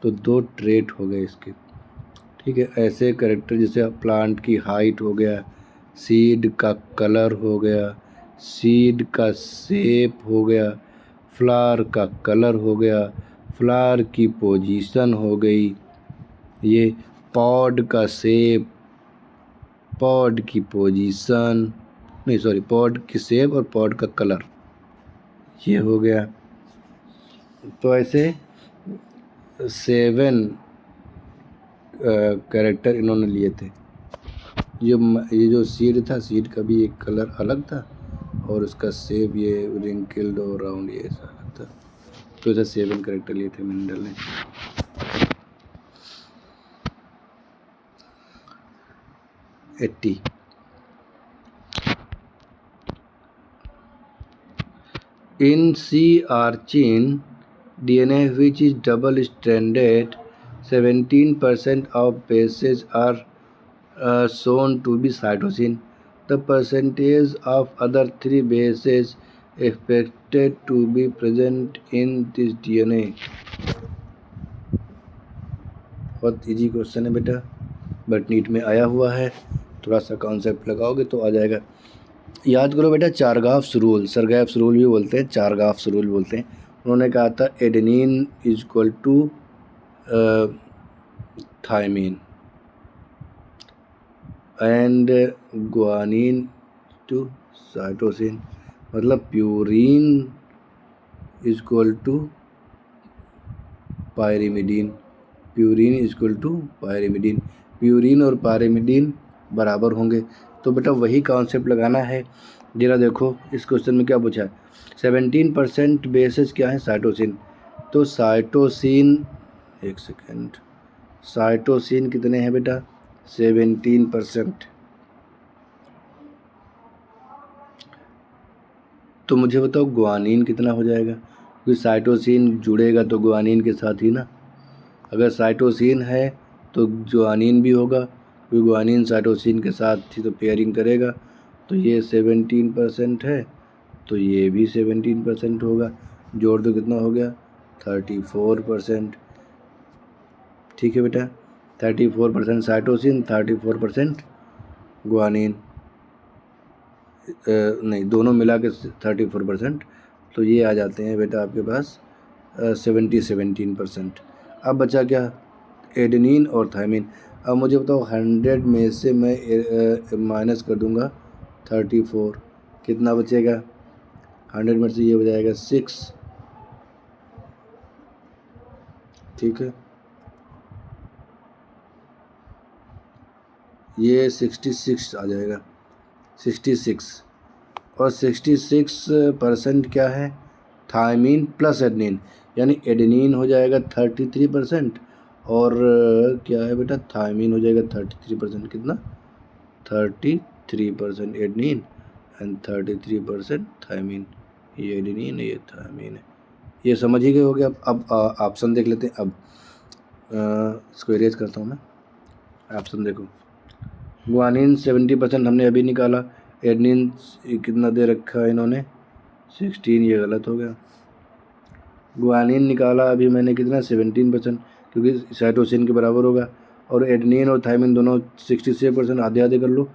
तो दो ट्रेट हो गए इसके। ठीक है, ऐसे करेक्टर जैसे प्लांट की हाइट हो गया, सीड का कलर हो गया, सीड का शेप हो गया, फ्लावर का कलर हो गया, फ्लावर की पोजीशन हो गई, ये पॉड का शेप, पॉड की पोजीशन, नहीं सॉरी, पॉड की शेप और पॉड का कलर, ये हो गया। तो ऐसे 7 कैरेक्टर इन्होंने लिए थे। ये जो सीड था, सीड का भी एक कलर अलग था और उसका शेप ये रिंकल्ड और राउंड ये ऐसा अलग था। तो ऐसे 7 कैरेक्टर लिए थे मेंडल ने। In sea urchin DNA, which is double-stranded, 17% of bases are shown to be cytosine. The percentage of other 3 bases expected to be present in this DNA. बहुत इजी क्वेश्चन है बेटा, बट नीट में आया हुआ है, थोड़ा सा कॉन्सेप्ट लगाओगे तो आ जाएगा। याद करो बेटा, चारगाफ्स रूल, सरगैफ्स रूल भी बोलते हैं, चारगाफ्स रूल बोलते हैं। उन्होंने कहा था adenine is equal to thymine and guanine to cytosine, मतलब purine is equal to pyrimidine, purine is equal to pyrimidine, purine और पायरिमिडीन बराबर होंगे। तो बेटा वही कॉन्सेप्ट लगाना है। जरा देखो इस क्वेश्चन में क्या पूछा है, 17% बेसेस क्या है, साइटोसिन। तो साइटोसिन, एक सेकेंड, साइटोसिन कितने हैं बेटा, 17%। तो मुझे बताओ ग्वानिन कितना हो जाएगा, क्योंकि साइटोसिन जुड़ेगा तो ग्वानिन के साथ ही ना। अगर साइटोसिन है तो ग्वानिन भी होगा, क्योंकि ग्वानिन साइटोसिन के साथ ही तो पेयरिंग करेगा। तो ये 17% है, तो ये भी 17% होगा, जोड़ दो कितना हो गया, 34%। ठीक है बेटा, 34% साइटोसिन, 34% ग्वानिन, नहीं दोनों मिला के 34%, तो ये आ जाते हैं बेटा आपके पास 17% अब बचा क्या, एडेनिन और थायमिन। अब मुझे बताओ 100 में से मैं माइनस कर दूंगा 34, कितना बचेगा, 100 में से ये हो जाएगा 6। ठीक है, ये 66 आ जाएगा, 66, और 66% क्या है, थायमीन प्लस एडेनिन, यानी एडेनिन हो जाएगा 33% और क्या है बेटा, थायमीन हो जाएगा 33%, कितना, 33% एडेनिन एंड 33% थायमीन। ये एडेनिन है, ये थायमीन है, ये समझ ही गए हो गया। अब ऑप्शन देख लेते हैं। अब इसको इरेज करता हूँ मैं, ऑप्शन देखो, ग्वानिन 70% हमने अभी निकाला, एडेनिन कितना दे रखा है इन्होंने 16, ये गलत हो गया। ग्वानिन निकाला अभी मैंने कितना 17%, क्योंकि साइटोसिन के बराबर होगा, और एडेनिन और थायमिन दोनों 66%, आधे आधे कर लो,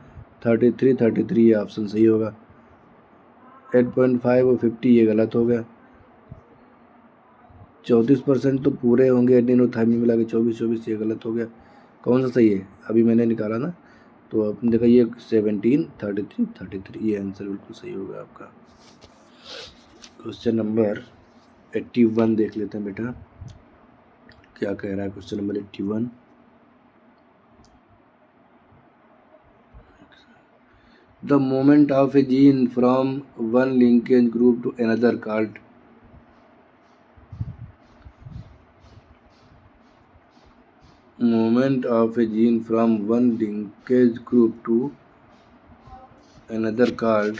33 ये ऑप्शन सही होगा। 8.5 और 50 ये गलत हो गया। 34% तो पूरे होंगे एडेनिन और थायमिन मिला के, 24 ये गलत हो गया। कौन सा सही है, अभी मैंने निकाला ना, तो आपने देखा ये 17, 33, ये आंसर बिल्कुल सही होगा आपका। क्वेश्चन नंबर 81 देख लेते हैं बेटा, क्या कह रहा है question number 81। The movement of a gene from one linkage group to another called, movement of a gene from one linkage group to another called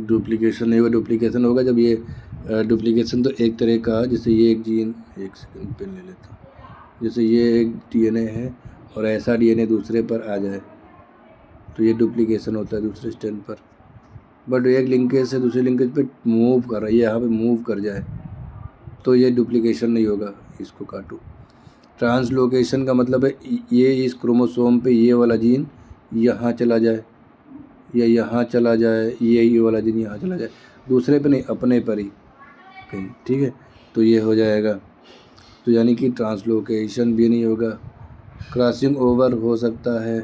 duplication. नहीं होगा, डुप्लीकेशन होगा जब ये डुप्लीकेशन तो एक तरह का, जैसे ये एक जीन, एक सेकंड पेन ले लेता हूँ, जैसे ये एक डीएनए है और ऐसा डीएनए दूसरे पर आ जाए तो ये डुप्लीकेशन होता है दूसरे स्टैंड पर। बट एक लिंकेज से दूसरे लिंकेज पे मूव कर रहा है, ये यहाँ पे मूव कर जाए तो ये डुप्लीकेशन नहीं होगा। इसको काटो। ट्रांसलोकेशन का मतलब है ये इस क्रोमोसोम पे ये वाला जीन यहाँ चला जाए या यहाँ चला जाए, ये वाला जीन यहाँ चला जाए, दूसरे पे नहीं, अपने पर ही कहीं। ठीक है, तो ये हो जाएगा। तो यानी कि ट्रांसलोकेशन भी नहीं होगा। क्रॉसिंग ओवर हो सकता है।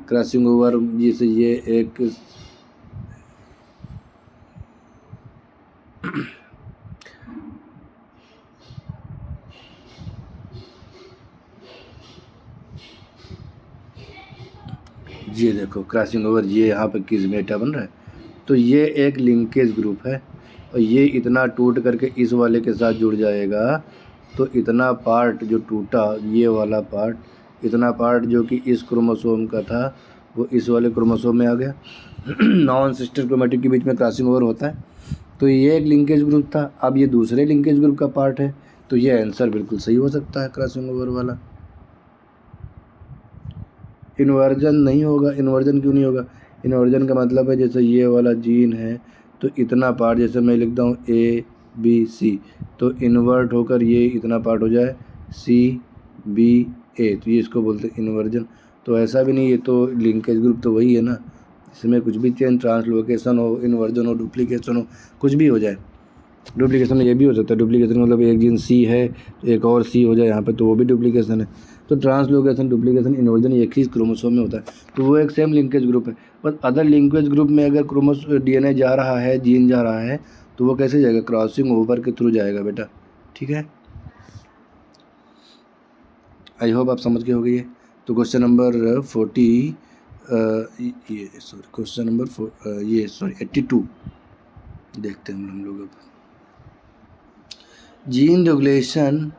क्रॉसिंग ओवर जैसे ये एक ये देखो क्रॉसिंग ओवर, ये यहाँ पे किस मेटा बन रहा है, तो ये एक लिंकेज ग्रुप है और ये इतना टूट करके इस वाले के साथ जुड़ जाएगा। तो इतना पार्ट जो टूटा, ये वाला पार्ट, इतना पार्ट जो कि इस क्रोमोसोम का था वो इस वाले क्रोमोसोम में आ गया। नॉन सिस्टर क्रोमेटिड के बीच में क्रॉसिंग ओवर होता है। तो ये एक लिंकेज ग्रुप था, अब ये दूसरे लिंकेज ग्रुप का पार्ट है। तो ये आंसर बिल्कुल सही हो सकता है क्रॉसिंग ओवर वाला। इन्वर्जन नहीं होगा। इन्वर्जन क्यों नहीं होगा? इन्वर्जन का मतलब है जैसे ये वाला जीन है तो इतना पार्ट, जैसे मैं लिखता हूँ ABC, तो इन्वर्ट होकर ये इतना पार्ट हो जाए CBA, तो ये इसको बोलते हैं इन्वर्जन। तो ऐसा भी नहीं, ये तो लिंकेज ग्रुप तो वही है ना, इसमें कुछ भी चेंज, ट्रांसलोकेशन हो, इन्वर्जन हो, डुप्लीकेशन हो, कुछ भी हो जाए। डुप्लीकेशन में ये भी हो सकता है, डुप्लीकेशन मतलब एक जीन C है तो एक और C हो जाए यहाँ पे, तो वो भी डुप्लीकेशन है। तो ट्रांसलोकेशन, डुप्लीकेशन, इन्वर्जन एक ही क्रोमोसोम में होता है, तो वो एक सेम लिंकेज ग्रुप है। बट अदर लिंकेज ग्रुप में अगर DNA जा रहा है, जीन जा रहा है, तो वो कैसे जाएगा? क्रॉसिंग ओवर के थ्रू जाएगा बेटा। ठीक है, आई होप आप समझ गए हो गई है। तो क्वेश्चन नंबर 82 देखते हैं हम लोग अब। Gene regulation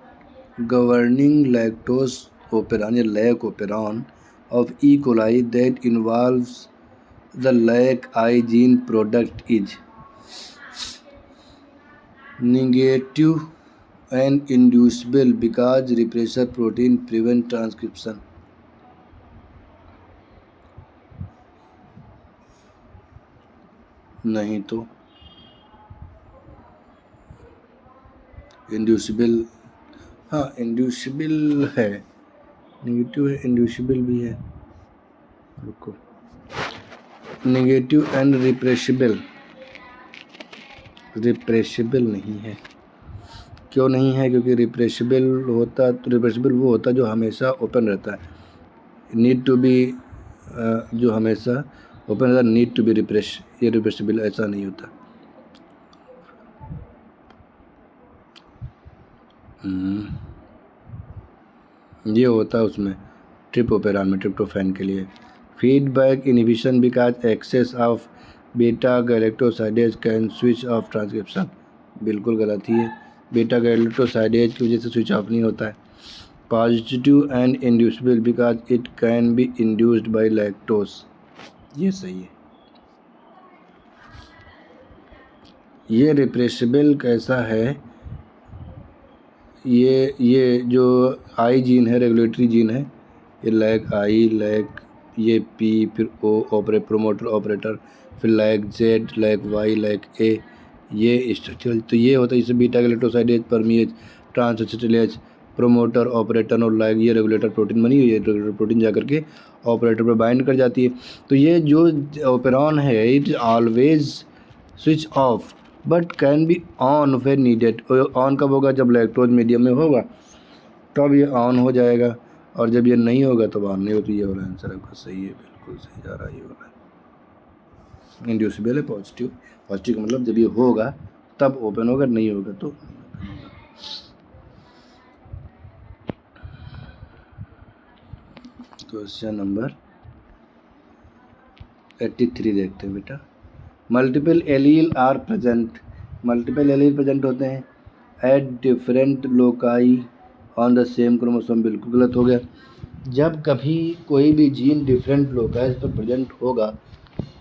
governing lactose operon या lac operon of E. coli that involves the lac-I gene product is negative and inducible because repressor protein prevent transcription. नहीं तो इंड्यूसिबल, हाँ इंड्यूसिबल है, नेगेटिव है, इंड्यूसिबल भी है। रुको, नेगेटिव एंड रिप्रेसिबल, रिप्रेसिबल नहीं है। क्यों नहीं है? क्योंकि रिप्रेसिबल होता, तो रिप्रेसिबल वो होता जो हमेशा ओपन रहता है, नीड टू बी, जो हमेशा ओपन रहता, नीड टू बी रिप्रेस। ये रिप्रेसिबल ऐसा नहीं होता। ये होता है उसमें ट्रिप्टोफैन में, ट्रिप्टोफैन के लिए। Feedback inhibition because excess of beta galactosidase can switch off transcription, बिल्कुल गलत ही है। बीटा गैलेक्टोसाइडेज की वजह से स्विच ऑफ नहीं होता है। Positive and inducible because it can be induced by lactose, ये सही है। ये रिप्रेसिबल कैसा है? ये जो आई जीन है, रेगुलेटरी जीन है, ये लैक आई, लैक ये P, फिर O प्रोमोटर ऑपरेटर, फिर lac Z, lac Y, lac A, ये स्ट्रक्चरल। तो ये होता है जैसे beta galactosidase, permease, transacetylase, promoter operator और लैक, ये रेगुलेटर प्रोटीन बनी हुई है। रेगुलेटर प्रोटीन जाकर के ऑपरेटर पर बाइंड कर जाती है। तो ये जो ओपेरॉन है it always switch off but can be on when needed. On कब होगा? जब लैक्टोज मीडियम में होगा तब ये ऑन हो जाएगा, और जब ये नहीं होगा तब ऑन नहीं होती। ये वाला आंसर आपका सही है, बिल्कुल सही जा रहा है ये वाला। इंड्यूसिबल है पॉजिटिव, पॉजिटिव का मतलब जब ये होगा तब ओपन होगा, नहीं होगा तो नहीं ओपन होगा। क्वेश्चन नंबर 83 देखते हैं बेटा। Multiple allele are present, multiple allele present होते हैं at different loci on the same chromosome, बिल्कुल गलत हो गया। जब कभी कोई भी जीन डिफरेंट लोकाइज पर प्रेजेंट होगा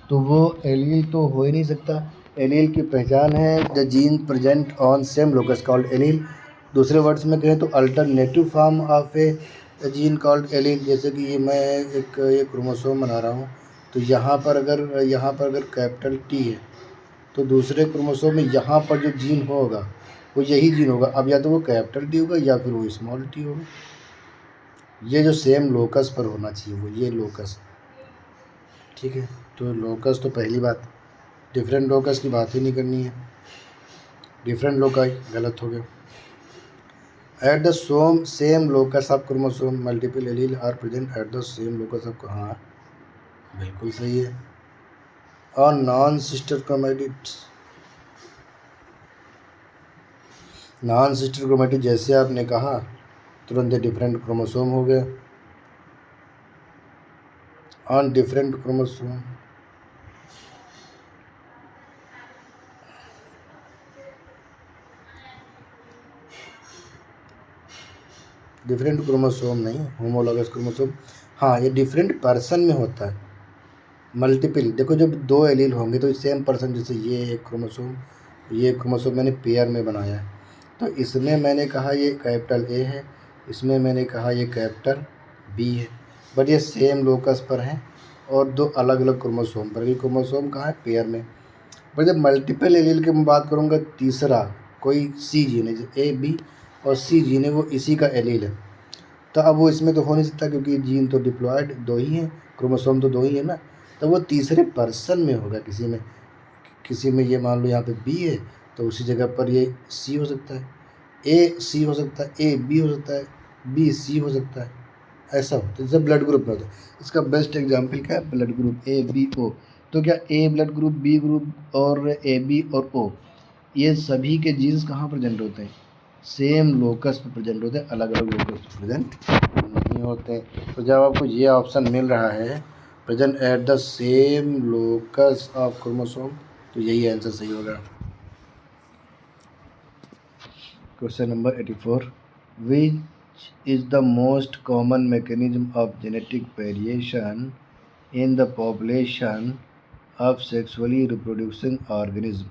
तो वो एलील तो हो ही नहीं सकता। एलील की पहचान है the gene present on same locus called allele. दूसरे वर्ड्स में कहें तो alternative form of a gene called allele, जैसे कि ये मैं एक ये क्रोमोसोम बना रहा हूँ, तो यहाँ पर अगर कैपिटल टी है तो दूसरे क्रोमोसोम में यहाँ पर जो जीन होगा वो यही जीन होगा। अब या तो वो कैपिटल टी होगा या फिर वो स्मॉल टी होगा। ये जो सेम लोकस पर होना चाहिए वो ये लोकस, ठीक है। तो लोकस तो पहली बात, डिफरेंट लोकस की बात ही नहीं करनी है, डिफरेंट लोकाई गलत हो गया। At the same locus of chromosome multiple allele are present at the same locus of, हाँ बिल्कुल सही है। और non sister chromatids, non sister chromatid जैसे आपने कहा तुरंत डिफरेंट क्रोमोसोम हो गए। On different chromosome, different chromosome नहीं, होमोलॉगस क्रोमोसोम। हाँ ये डिफरेंट पर्सन में होता है। मल्टीपल देखो जब दो एलील होंगे तो सेम पर्सन, जैसे ये क्रोमोसोम मैंने पेयर में बनाया है, तो इसमें मैंने कहा ये कैपिटल ए है, इसमें मैंने कहा ये कैपिटल बी है, बट ये सेम लोकस पर हैं और दो अलग अलग क्रोमोसोम पर। ये क्रोमोसोम कहाँ है? पेयर में। पर जब मल्टीपल एलील की मैं बात करूँगा, तीसरा कोई सी जीन है, जैसे ए बी और सी जीन है, वो इसी का एलील है, तो अब वो इसमें तो हो नहीं सकता क्योंकि जीन तो डिप्लॉयड दो ही हैं, क्रोमोसोम तो दो ही है ना, तो वो तीसरे पर्सन में होगा किसी में ये मान लो यहाँ पे बी है तो उसी जगह पर ये सी हो सकता है, ए सी हो सकता है, ए बी हो सकता है, बी सी हो सकता है, ऐसा होता है। जैसे ब्लड ग्रुप में होता है, इसका बेस्ट एग्जाम्पल क्या है? Blood group A B O. तो क्या A blood group, B group और ए बी और ओ, ये सभी के जीन्स कहाँ प्रेजेंट होते हैं? सेम लोकस पे प्रेजेंट होते हैं, अलग अलग लोकस पे प्रेजेंट नहीं होते। तो जब आपको ये ऑप्शन मिल रहा है present at the same locus of chromosome, तो यही आंसर सही होगा। Question number 84, which is the most common mechanism of genetic variation in the population of sexually reproducing organism?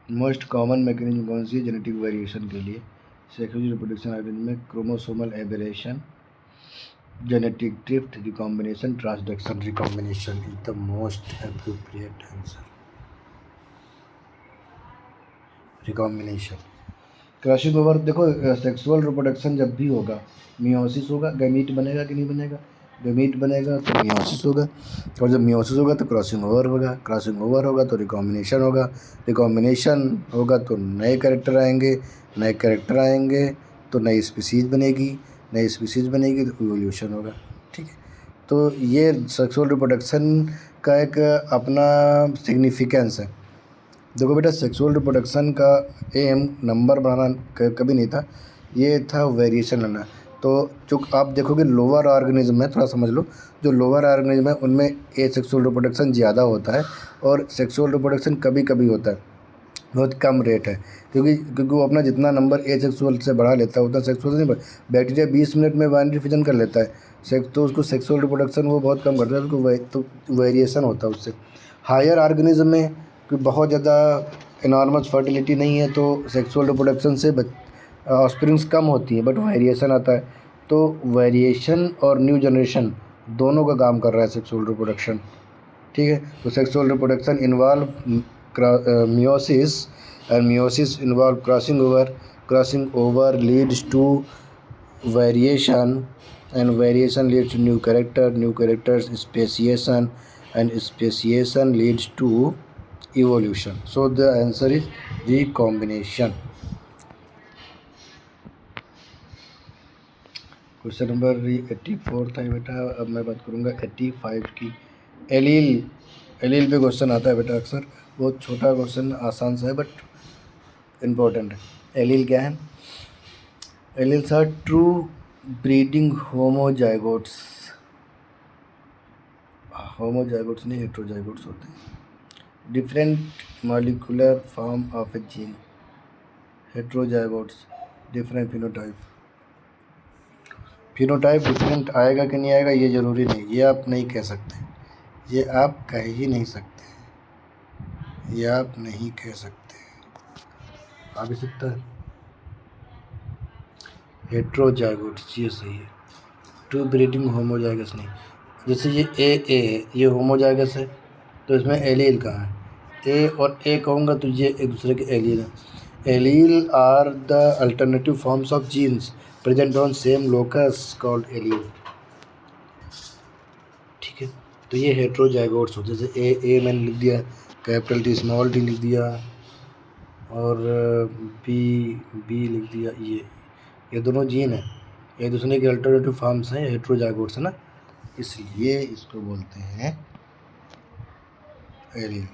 Most common mechanism कौन सी है जेनेटिक वेरिएशन के लिए? Sexual reproduction organism में chromosomal aberration, genetic drift, recombination, transduction. Recombination is the most appropriate answer. Recombination, crossing over. देखो sexual reproduction जब भी होगा meiosis होगा, गैमीट बनेगा कि नहीं बनेगा? गैमीट बनेगा तो मियोसिस होगा, और जब मियोसिस होगा तो क्रॉसिंग ओवर होगा, क्रॉसिंग ओवर होगा तो रिकॉम्बिनेशन होगा, रिकॉम्बिनेशन होगा तो नए कैरेक्टर आएंगे, नए कैरेक्टर आएंगे तो नई स्पीसीज बनेगी, नई स्पीसीज बनेगी तो इवोल्यूशन होगा, ठीक है। तो ये सेक्सुअल रिप्रोडक्शन का एक अपना सिग्निफिकेंस है। देखो बेटा सेक्सुअल रिप्रोडक्शन का एम नंबर बढ़ाना कभी नहीं था, ये था वेरिएशन लाना। तो जो आप देखोगे लोअर ऑर्गेनिज्म है, थोड़ा समझ लो, जो लोअर ऑर्गेनिज्म है उनमें ए सेक्सुअल रिप्रोडक्शन ज़्यादा होता है और सेक्सुअल रिप्रोडक्शन कभी कभी होता है, बहुत कम रेट है, क्योंकि वो अपना जितना नंबर ए सेक्सुअल से बढ़ा लेता है उतना सेक्सुअल नहीं बढ़ा। बैक्टीरिया 20 मिनट में बाइनरी फिजन कर लेता है, तो उसको सेक्सुअल रिप्रोडक्शन वो बहुत कम करता है, उसको तो वेरिएशन होता है उससे। हायर ऑर्गेनिज्म में कि बहुत ज़्यादा इनॉर्मस फर्टिलिटी नहीं है तो सेक्सुअल रिप्रोडक्शन से ऑस्प्रिंग्स कम होती हैं, बट वेरिएशन आता है। तो वेरिएशन और न्यू जनरेशन दोनों का काम कर रहा है सेक्सुअल रिप्रोडक्शन, ठीक है। तो sexual reproduction involve meiosis, and meiosis involve crossing over leads to variation, and variation leads to new characters speciation, and speciation leads to evolution. So the answer is recombination. Question number 84 था बेटा। अब मैं बात करूँगा 85 की। Allele पे question आता है बेटा अक्सर, बहुत छोटा क्वेश्चन, आसान सा है बट इम्पोर्टेंट है। एलील क्या है? Alleles are true breeding homozygotes नहीं, हेट्रोजाइगोट्स होते हैं। Different molecular form of a gene, heterozygotes, different phenotype different आएगा कि नहीं आएगा ये ज़रूरी नहीं, ये आप नहीं कह सकते, ये आप कह ही नहीं सकते, ये आप नहीं कह सकते, आ भी सकता है। हेट्रोजाइगोट्स, ये सही है। टू ब्रीडिंग होमोजाइगस नहीं। जैसे ये ए है, ये होमोजाइगस है, तो इसमें एलील कहाँ है? ए और ए कहूँगा तो ये एक दूसरे के एलील हैं। Allele are the alternative forms of genes present on same locus called allele. ठीक है, तो ये हेट्रोजाइगोट्स होते हैं। जैसे ए मैंने लिख दिया, कैपिटल टी स्मॉल टी लिख दिया, और बी बी लिख दिया। ये दोनों जीन है, एक दूसरे के अल्टरनेटिव फॉर्म्स हैं, हेट्रोजाइगोट्स है ना, इसलिए इसको बोलते हैं allele.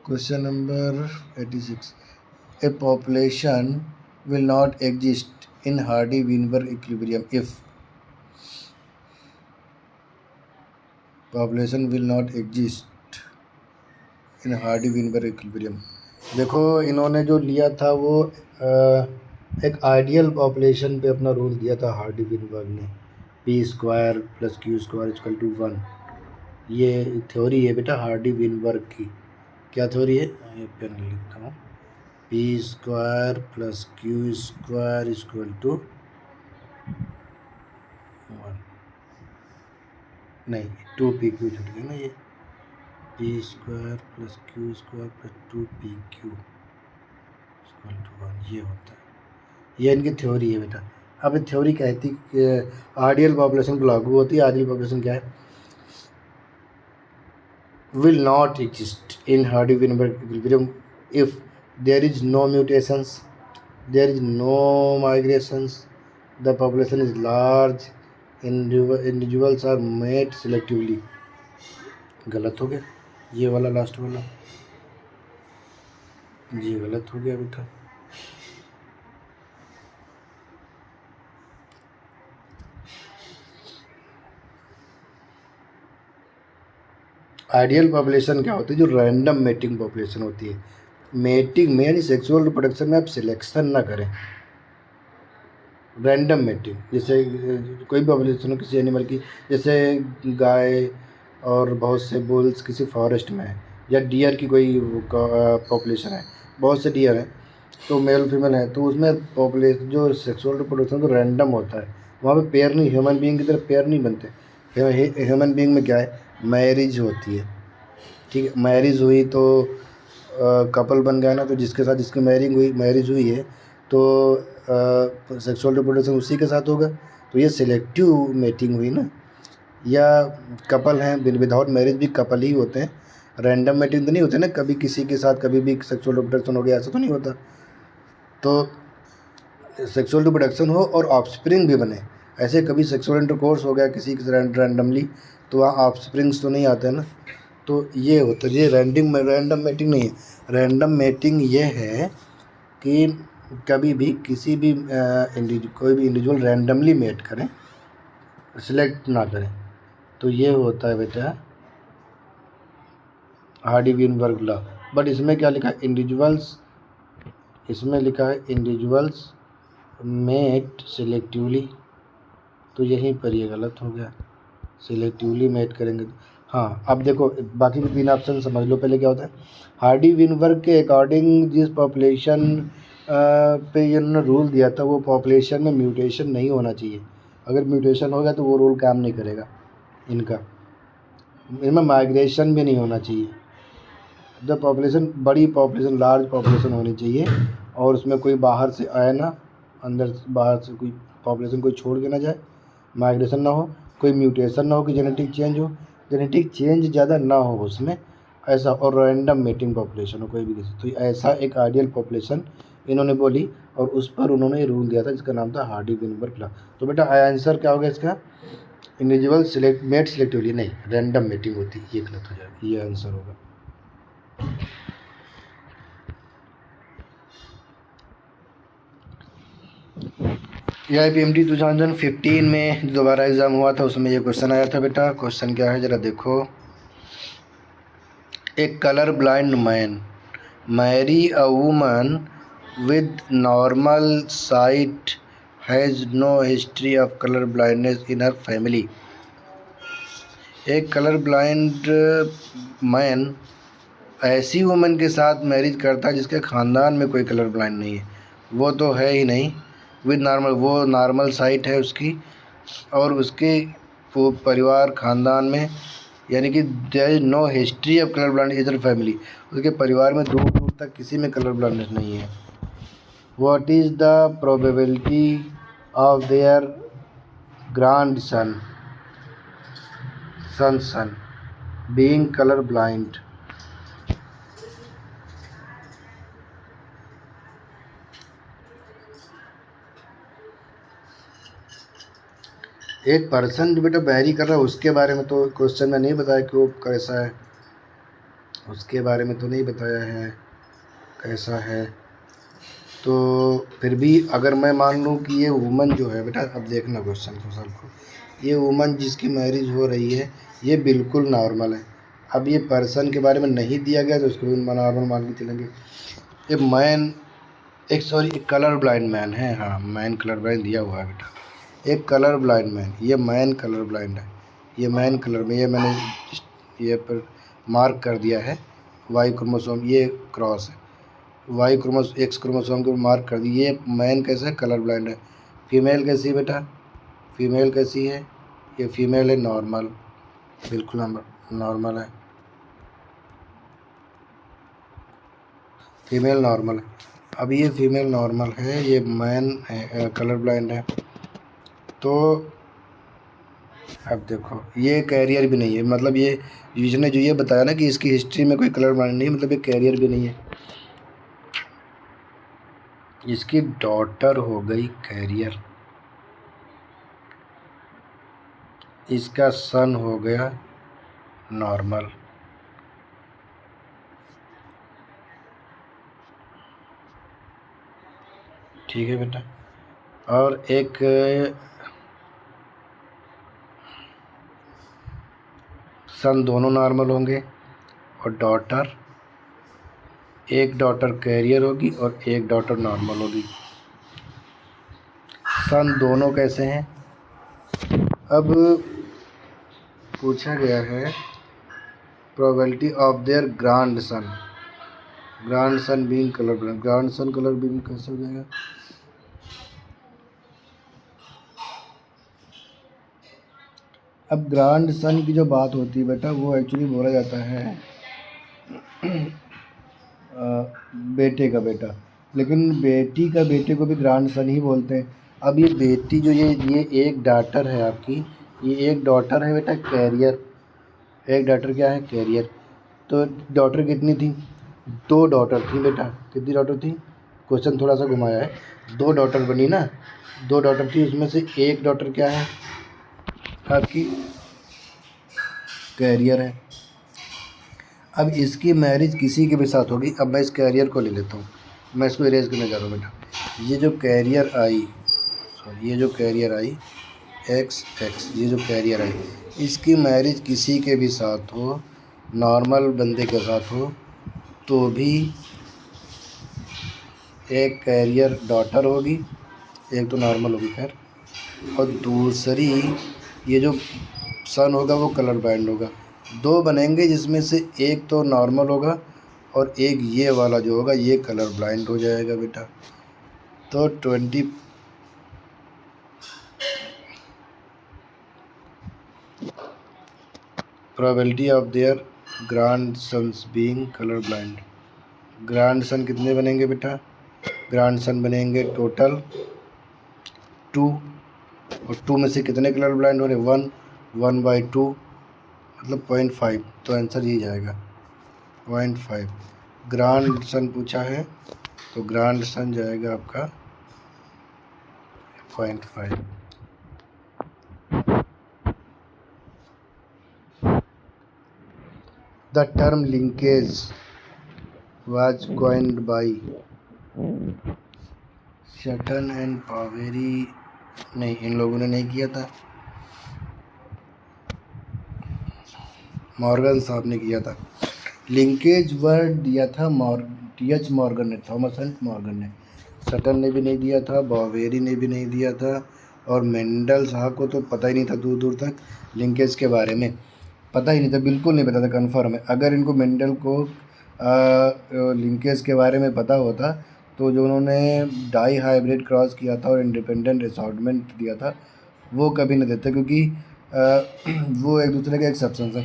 Question number 86, A population will not exist in Hardy-Weinberg equilibrium if. Population will not exist in Hardy-Weinberg equilibrium. देखो इन्होंने जो लिया था वो एक आइडियल पॉपुलेशन पे अपना रूल दिया था हार्डी-विनबर्ग ने, p² + q² = 1। ये थ्योरी है बेटा हार्डी-विनबर्ग की। क्या थ्योरी है? ये पेन लिखता हूँ, p² + q² = 1, नहीं 2pq छूट गया ना, ये p² + q² + 2pq = 1, ये होता है। ये इनकी थ्योरी है बेटा। अब थ्योरी कहती है आइडियल पॉपुलेशन को लागू होती है। आइडियल पॉपुलेशन क्या है? will not exist in Hardy-Weinberg equilibrium if there is no mutations, there is no migrations, the population is large, individuals are made selectively। गलत हो गया ये वाला, लास्ट वाला ये गलत हो गया बेटा। आइडियल पॉपुलेशन क्या होती है? जो रैंडम मेटिंग पॉपुलेशन होती है। मेटिंग में यानी सेक्सुअल रिप्रोडक्शन में आप सिलेक्शन ना करें, रैंडम मेटिंग। जैसे कोई भी पॉपुलेशन हो किसी एनिमल की, जैसे गाय और बहुत से बुल्स किसी फॉरेस्ट में है, या डियर की कोई पॉपुलेशन है, बहुत से डियर हैं, तो मेल फीमेल है, तो उसमें पॉपुलेशन जो सेक्सुअल रिप्रोडक्शन तो रैंडम होता है। वहाँ पे पेयर नहीं, ह्यूमन बीइंग की तरह पेयर नहीं बनते। ह्यूमन बीइंग में क्या है? मैरिज होती है, ठीक है, मैरिज हुई तो कपल बन गया ना, तो जिसके साथ जिसकी मैरिज हुई है तो सेक्सुअल रिप्रोडक्शन उसी के साथ होगा, तो ये सिलेक्टिव मेटिंग हुई ना। या कपल हैं, विदाउट मैरिज भी कपल ही होते हैं, रैंडम मेटिंग तो नहीं होते ना, कभी किसी के साथ कभी भी सेक्सुअल रिप्रोडक्शन हो गया, ऐसा तो नहीं होता। तो सेक्सुअल रिप्रोडक्शन हो और ऑफस्प्रिंग भी बने, ऐसे कभी सेक्सुअल इंटरकोर्स हो गया किसी के रैंडमली, तो वहाँ ऑफस्प्रिंग्स तो नहीं आते ना। तो ये होता है, ये रैंडम मेटिंग नहीं है। रैंडम मेटिंग ये है कि कभी भी किसी भी कोई भी इंडिविजुअल रैंडमली मेट करें, सिलेक्ट ना करें, तो ये होता है बेटा हार्डी-विनबर्ग लॉ। बट इसमें क्या लिखा है? इंडिविजुअल्स, इसमें लिखा है इंडिविजुअल्स मेट सिलेक्टिवली, तो यहीं पर ये गलत हो गया, सिलेक्टिवली मेट करेंगे तो। हाँ, अब देखो बाकी के 3 ऑप्शन समझ लो। पहले क्या होता है? हार्डी-विनबर्ग के अकॉर्डिंग जिस पॉपुलेशन पे इन्होंने रूल दिया था, वो पॉपुलेशन में म्यूटेशन नहीं होना चाहिए। अगर म्यूटेशन होगा तो वो रूल काम नहीं करेगा इनका। इनमें माइग्रेशन भी नहीं होना चाहिए। द पॉपुलेशन, बड़ी पॉपुलेशन, लार्ज पॉपुलेशन होनी चाहिए, और उसमें कोई बाहर से आए ना, अंदर बाहर से कोई पॉपुलेशन कोई छोड़ के ना जाए, माइग्रेशन ना हो, कोई म्यूटेशन ना हो कि जेनेटिक चेंज हो, जेनेटिक चेंज ज़्यादा ना हो उसमें, ऐसा, और रैंडम मेटिंग पॉपुलेशन हो कोई भी किसी। तो ऐसा एक आइडियल पॉपुलेशन इन्होंने बोली, और उस पर उन्होंने रूल दिया था जिसका नाम था हार्डी-विनबर्ग लॉ। तो बेटा आंसर क्या होगा इसका? इंडिविजुअल मेट सिलेक्टिवली नहीं, रैंडम मेटिंग होती, ये गलत हो जाएगा, ये आंसर होगा। ये IPMT 2015 में दोबारा एग्ज़ाम हुआ था, उसमें ये क्वेश्चन आया था बेटा। क्वेश्चन क्या है ज़रा देखो। A colour blind man marry a woman with normal sight has no history of colour blindness in her family. एक कलर ब्लाइंड मैन ऐसी वुमन के साथ मैरिज करता है जिसके ख़ानदान में कोई कलर ब्लाइंड नहीं है, वो तो है ही नहीं। विद नॉर्मल, वो नॉर्मल साइट है उसकी, और उसके वो परिवार खानदान में, यानी कि there is no history of colour blindness in family. उसके परिवार में दूर दूर तक किसी में कलर ब्लाइंडनेस नहीं है। What is the probability of their grand son being colour blind? एक पर्सन जो बेटा बैरी कर रहा है उसके बारे में तो क्वेश्चन में नहीं बताया कि वो कैसा है, उसके बारे में तो नहीं बताया है कैसा है। तो फिर भी अगर मैं मान लूँ कि ये वुमन जो है बेटा, अब देखना क्वेश्चन को सबको, ये वुमन जिसकी मैरिज हो रही है ये बिल्कुल नॉर्मल है। अब ये पर्सन के बारे में नहीं दिया गया तो उसको भी नॉर्मल मान के चलेंगे। ये मैन, एक कलर ब्लाइंड मैन है, हाँ मैन कलर ब्लाइंड दिया हुआ है बेटा। एक कलर ब्लाइंड मैन, ये मैन कलर ब्लाइंड है, ये मैन कलर में, ये मैंने ये पर मार्क कर दिया है वाई क्रोमोसोम, ये क्रॉस है वाई एक्स क्रोमोसोम के मार्क कर दी। ये मैन कैसा है, कलर ब्लाइंड है। फीमेल कैसी है बेटा, फीमेल कैसी है, ये फीमेल है नॉर्मल, बिल्कुल नॉर्मल है, फीमेल नॉर्मल है। अब ये फीमेल नॉर्मल है, ये मैन कलर ब्लाइंड है। तो अब देखो ये कैरियर भी नहीं है, मतलब ये जिसने जो ये बताया ना कि इसकी हिस्ट्री में कोई कलर ब्लाइंड नहीं है, मतलब ये कैरियर भी नहीं है। इसकी डॉटर हो गई कैरियर, इसका सन हो गया नॉर्मल। ठीक है बेटा। और एक सन दोनों नॉर्मल होंगे, और डॉटर, एक डॉटर कैरियर होगी और एक डॉटर नॉर्मल होगी। सन दोनों कैसे हैं? अब पूछा गया है probability of their grand son being colour blind. Grand son colour blind कैसे हो जाएगा? अब ग्रैंड सन की जो बात होती है बेटा, वो एक्चुअली बोला जाता है बेटे का बेटा, लेकिन बेटी का बेटे को भी ग्रैंड सन ही बोलते हैं। अब ये बेटी जो ये एक डॉटर है आपकी, ये एक डॉटर है बेटा कैरियर, एक डॉटर क्या है कैरियर। तो डॉटर कितनी थी? दो डॉटर थी बेटा। कितनी डॉटर थी? क्वेश्चन थोड़ा सा घुमाया है। दो डॉटर बनी ना, दो डॉटर थी, उसमें से एक डॉटर क्या है आपकी कैरियर है। अब इसकी मैरिज किसी के भी साथ होगी। अब मैं इस कैरियर को ले लेता हूँ, मैं इसको इरेज करने जा रहा हूँ बेटा। ये जो कैरियर आई, सॉरी ये जो कैरियर आई एक्स, ये जो कैरियर आई, इसकी मैरिज किसी के भी साथ हो, नॉर्मल बंदे के साथ हो, तो भी एक कैरियर डॉटर होगी, एक तो नॉर्मल होगी खैर, और दूसरी ये जो सन होगा वो कलर ब्लाइंड होगा। दो बनेंगे जिसमें से एक तो नॉर्मल होगा और एक ये वाला जो होगा ये कलर ब्लाइंड हो जाएगा बेटा। तो 20 probability of their grandsons being colour blind. Grandson कितने बनेंगे बेटा? ग्रैंड सन बनेंगे टोटल 2, और 2 में से कितने कलर ब्लाइंड हो रहे? 1/2 मतलब 0.5। तो आंसर ये जाएगा 0.5। ग्रैंड सन पूछा है तो ग्रैंड सन जाएगा आपका 0.5। The term linkage was coined by Sutton and Boveri. नहीं, इन लोगों ने नहीं किया था, मॉर्गन साहब ने किया था। लिंकेज वर्ड दिया था टी.एच. मॉर्गन ने, थॉमस एंड मॉर्गन ने। शटन ने भी नहीं दिया था, बावेरी ने भी नहीं दिया था, और मेंडल साहब को तो पता ही नहीं था, दूर दूर तक लिंकेज के बारे में पता ही नहीं था, बिल्कुल नहीं पता था कन्फर्म है। अगर इनको मेंडल को लिंकेज के बारे में पता होता तो जो उन्होंने डाई हाइब्रिड क्रॉस किया था और इंडिपेंडेंट असॉर्टमेंट दिया था वो कभी नहीं देते, क्योंकि वो एक दूसरे के एक्सेप्शन है।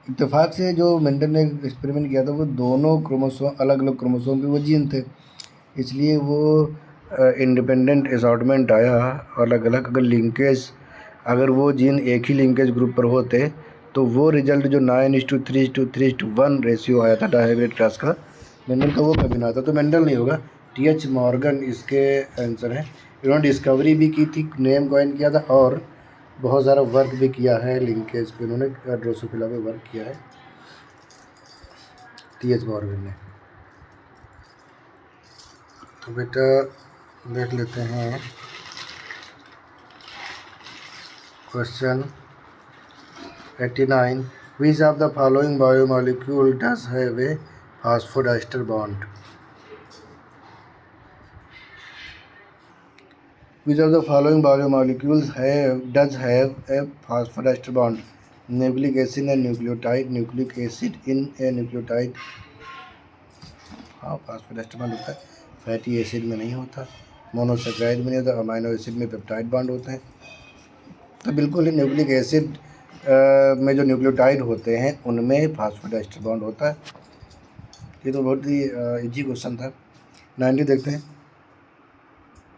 इत्तेफाक से जो मेंडल ने एक्सपेरिमेंट किया था वो दोनों क्रोमोसोम, अलग अलग क्रोमोसोम पे वो जीन थे, इसलिए वो इंडिपेंडेंट असॉर्टमेंट आया अलग अलग। अगर लिंकेज, अगर वो जीन एक ही लिंकेज ग्रुप पर होते तो वो रिजल्ट जो 9:3:3:1 रेशियो आया था डायहाइब्रिड क्रॉस का, मेंडल का वो कभी ना आता। तो मेंडल नहीं होगा, टी.एच. मॉर्गन इसके आंसर है। इन्होंने डिस्कवरी भी की थी, नेम कॉइन किया था और बहुत सारा वर्क भी किया है लिंकेज पे, उन्होंने ड्रोसोफिला पे वर्क किया है टी.एच. मॉर्गन ने। तो बेटा देख लेते हैं question 89, which of the following biomolecule does have a phosphodiester bond? Which of the following biomolecules does have a phosphodiester bond? Nucleic acid and nucleotide, nucleic acid in a nucleotide, हाँ phosphodiester bond होता है, fatty acid में नहीं होता, monosaccharide में नहीं होता, amino acid में पेप्टाइड बॉन्ड होते हैं। तो बिल्कुल ही न्यूक्लिक एसिड में जो न्यूक्लियोटाइड होते हैं उनमें फास्फोडाइस्टर बॉन्ड होता है। ये तो बहुत ही इजी क्वेश्चन था। 90 देखते हैं,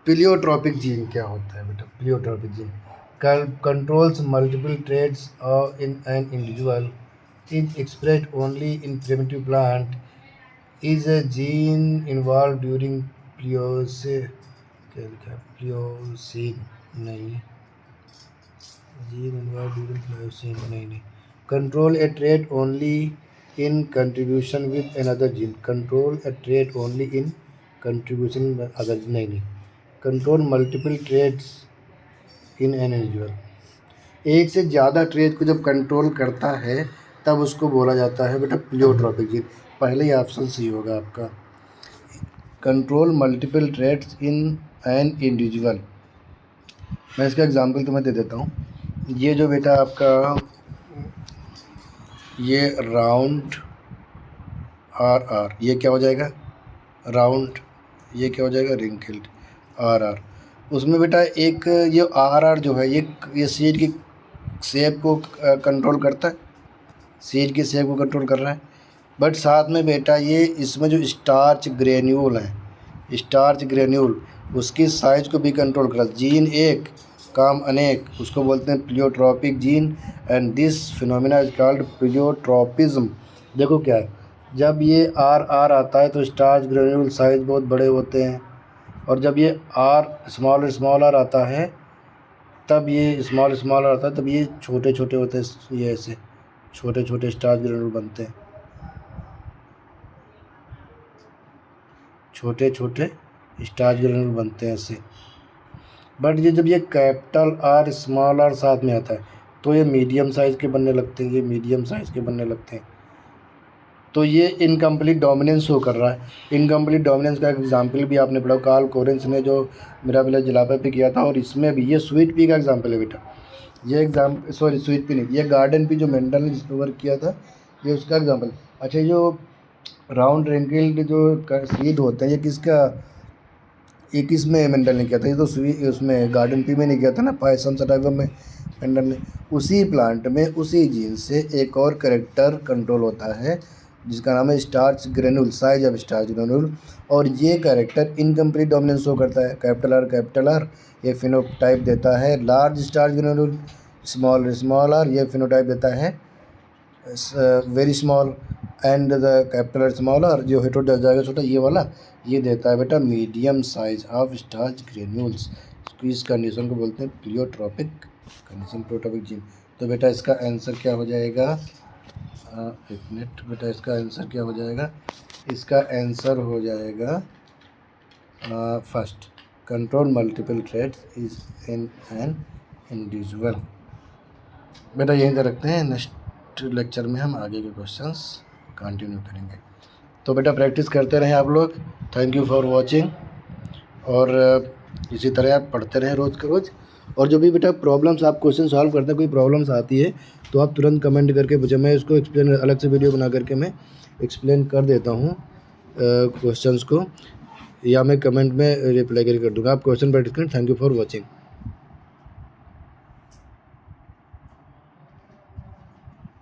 प्लियोट्रॉपिक जीन क्या होता है बेटा? Pleiotropic gene controls multiple traits in an individual, is expressed only in primitive plant, is a gene involve during Pliocene, नहीं, जीन इन्वॉल्व ड्यूरिंग प्लियोसिन, नहीं। Control a trait only in contribution with another gene, control a trait only in contribution with other, नहीं। Control multiple traits in an individual, एक से ज़्यादा trait को जब control करता है तब उसको बोला जाता है बेटा प्लियोट्रॉपिक जीन। पहले ही ऑप्शन सही होगा आपका, control multiple traits in an individual. मैं इसका एग्जांपल तुम्हें दे देता हूँ। ये जो बेटा आपका ये राउंड आर, ये क्या हो जाएगा राउंड, ये क्या हो जाएगा रिंकल्ड आर। उसमें बेटा एक ये आर जो है ये सीड की शेप को कंट्रोल करता है, सीड की शेप को कंट्रोल कर रहा है। बट साथ में बेटा ये इसमें जो स्टार्च ग्रेन्यूल है, स्टार्च ग्रेन्यूल उसकी साइज को भी कंट्रोल कर रहा है। जीन एक काम अनेक, उसको बोलते हैं pleiotropic gene, and this phenomena is called pleiotropism. देखो क्या है, जब ये आर आता है तो स्टार्च ग्रेन्यूल साइज बहुत बड़े होते हैं, और जब ये आर स्मॉल आर आता है तब ये स्मॉल आता है तब ये छोटे छोटे होते हैं, ये ऐसे छोटे छोटे स्टार्च ग्रेन्यूल बनते हैं, छोटे छोटे स्टार्च ग्रेन्यूल बनते हैं ऐसे। बट ये जब ये कैपिटल आर स्मॉल आर साथ में आता है तो ये मीडियम साइज़ के बनने लगते हैं, ये मीडियम साइज़ के बनने लगते हैं। तो ये इनकम्प्लीट डोमिनेंस शो कर रहा है। इनकम्प्लीट डोमिनेंस का एग्जांपल भी आपने पढ़ा, कार्ल कोरेंस ने जो मिराबिलिस जलापा पे किया था, और इसमें भी ये स्वीट पी का एग्जाम्पल है बेटा। ये स्वीट पी नहीं, ये गार्डन पी जो मेंडल ने जिस पर वर्क किया था ये उसका एग्जाम्पल। अच्छा, जो राउंड रिंकल्ड जो सीड होते हैं ये किसका, ये किस में मेंडल ने किया था? ये तो उसमें गार्डन पी में नहीं किया था ना, पायसम सटाइवा में मेंडल ने। उसी प्लांट में उसी जीन से एक और कैरेक्टर कंट्रोल होता है जिसका नाम है starch granule, size of starch granule, और ये कैरेक्टर इनकम्प्लीट डोमिनेंस शो करता है। कैपिटल आर ये फिनोटाइप देता है large starch granule, small R ये फिनोटाइप देता है very small, and the capital small R जो हेटेरोडाइट जाएगा छोटा ये वाला, ये देता है बेटा medium size of starch granules. इस कंडीशन को बोलते हैं प्लियोट्रॉपिक कंडीशन, प्लियोट्रॉपिक जीन। तो बेटा इसका आंसर क्या हो जाएगा, एक मिनट बेटा, इसका आंसर क्या हो जाएगा? इसका आंसर हो जाएगा first, control multiple traits is in an individual. बेटा यहीं तक रखते हैं, नेक्स्ट लेक्चर में हम आगे के क्वेश्चंस कंटिन्यू करेंगे। तो बेटा प्रैक्टिस करते रहें आप लोग। थैंक यू फॉर वॉचिंग, और इसी तरह आप पढ़ते रहें रोज़ का रोज़। और जो भी बेटा प्रॉब्लम्स आप क्वेश्चन सॉल्व करते हैं, कोई प्रॉब्लम्स आती है तो आप तुरंत कमेंट करके पूछें, मैं इसको एक्सप्लेन अलग से वीडियो बना करके मैं एक्सप्लेन कर देता हूँ क्वेश्चंस को। या मैं कमेंट में रिप्लाई करके कर दूँगा। आप क्वेश्चन प्रैक्टिस करें। Thank you for watching.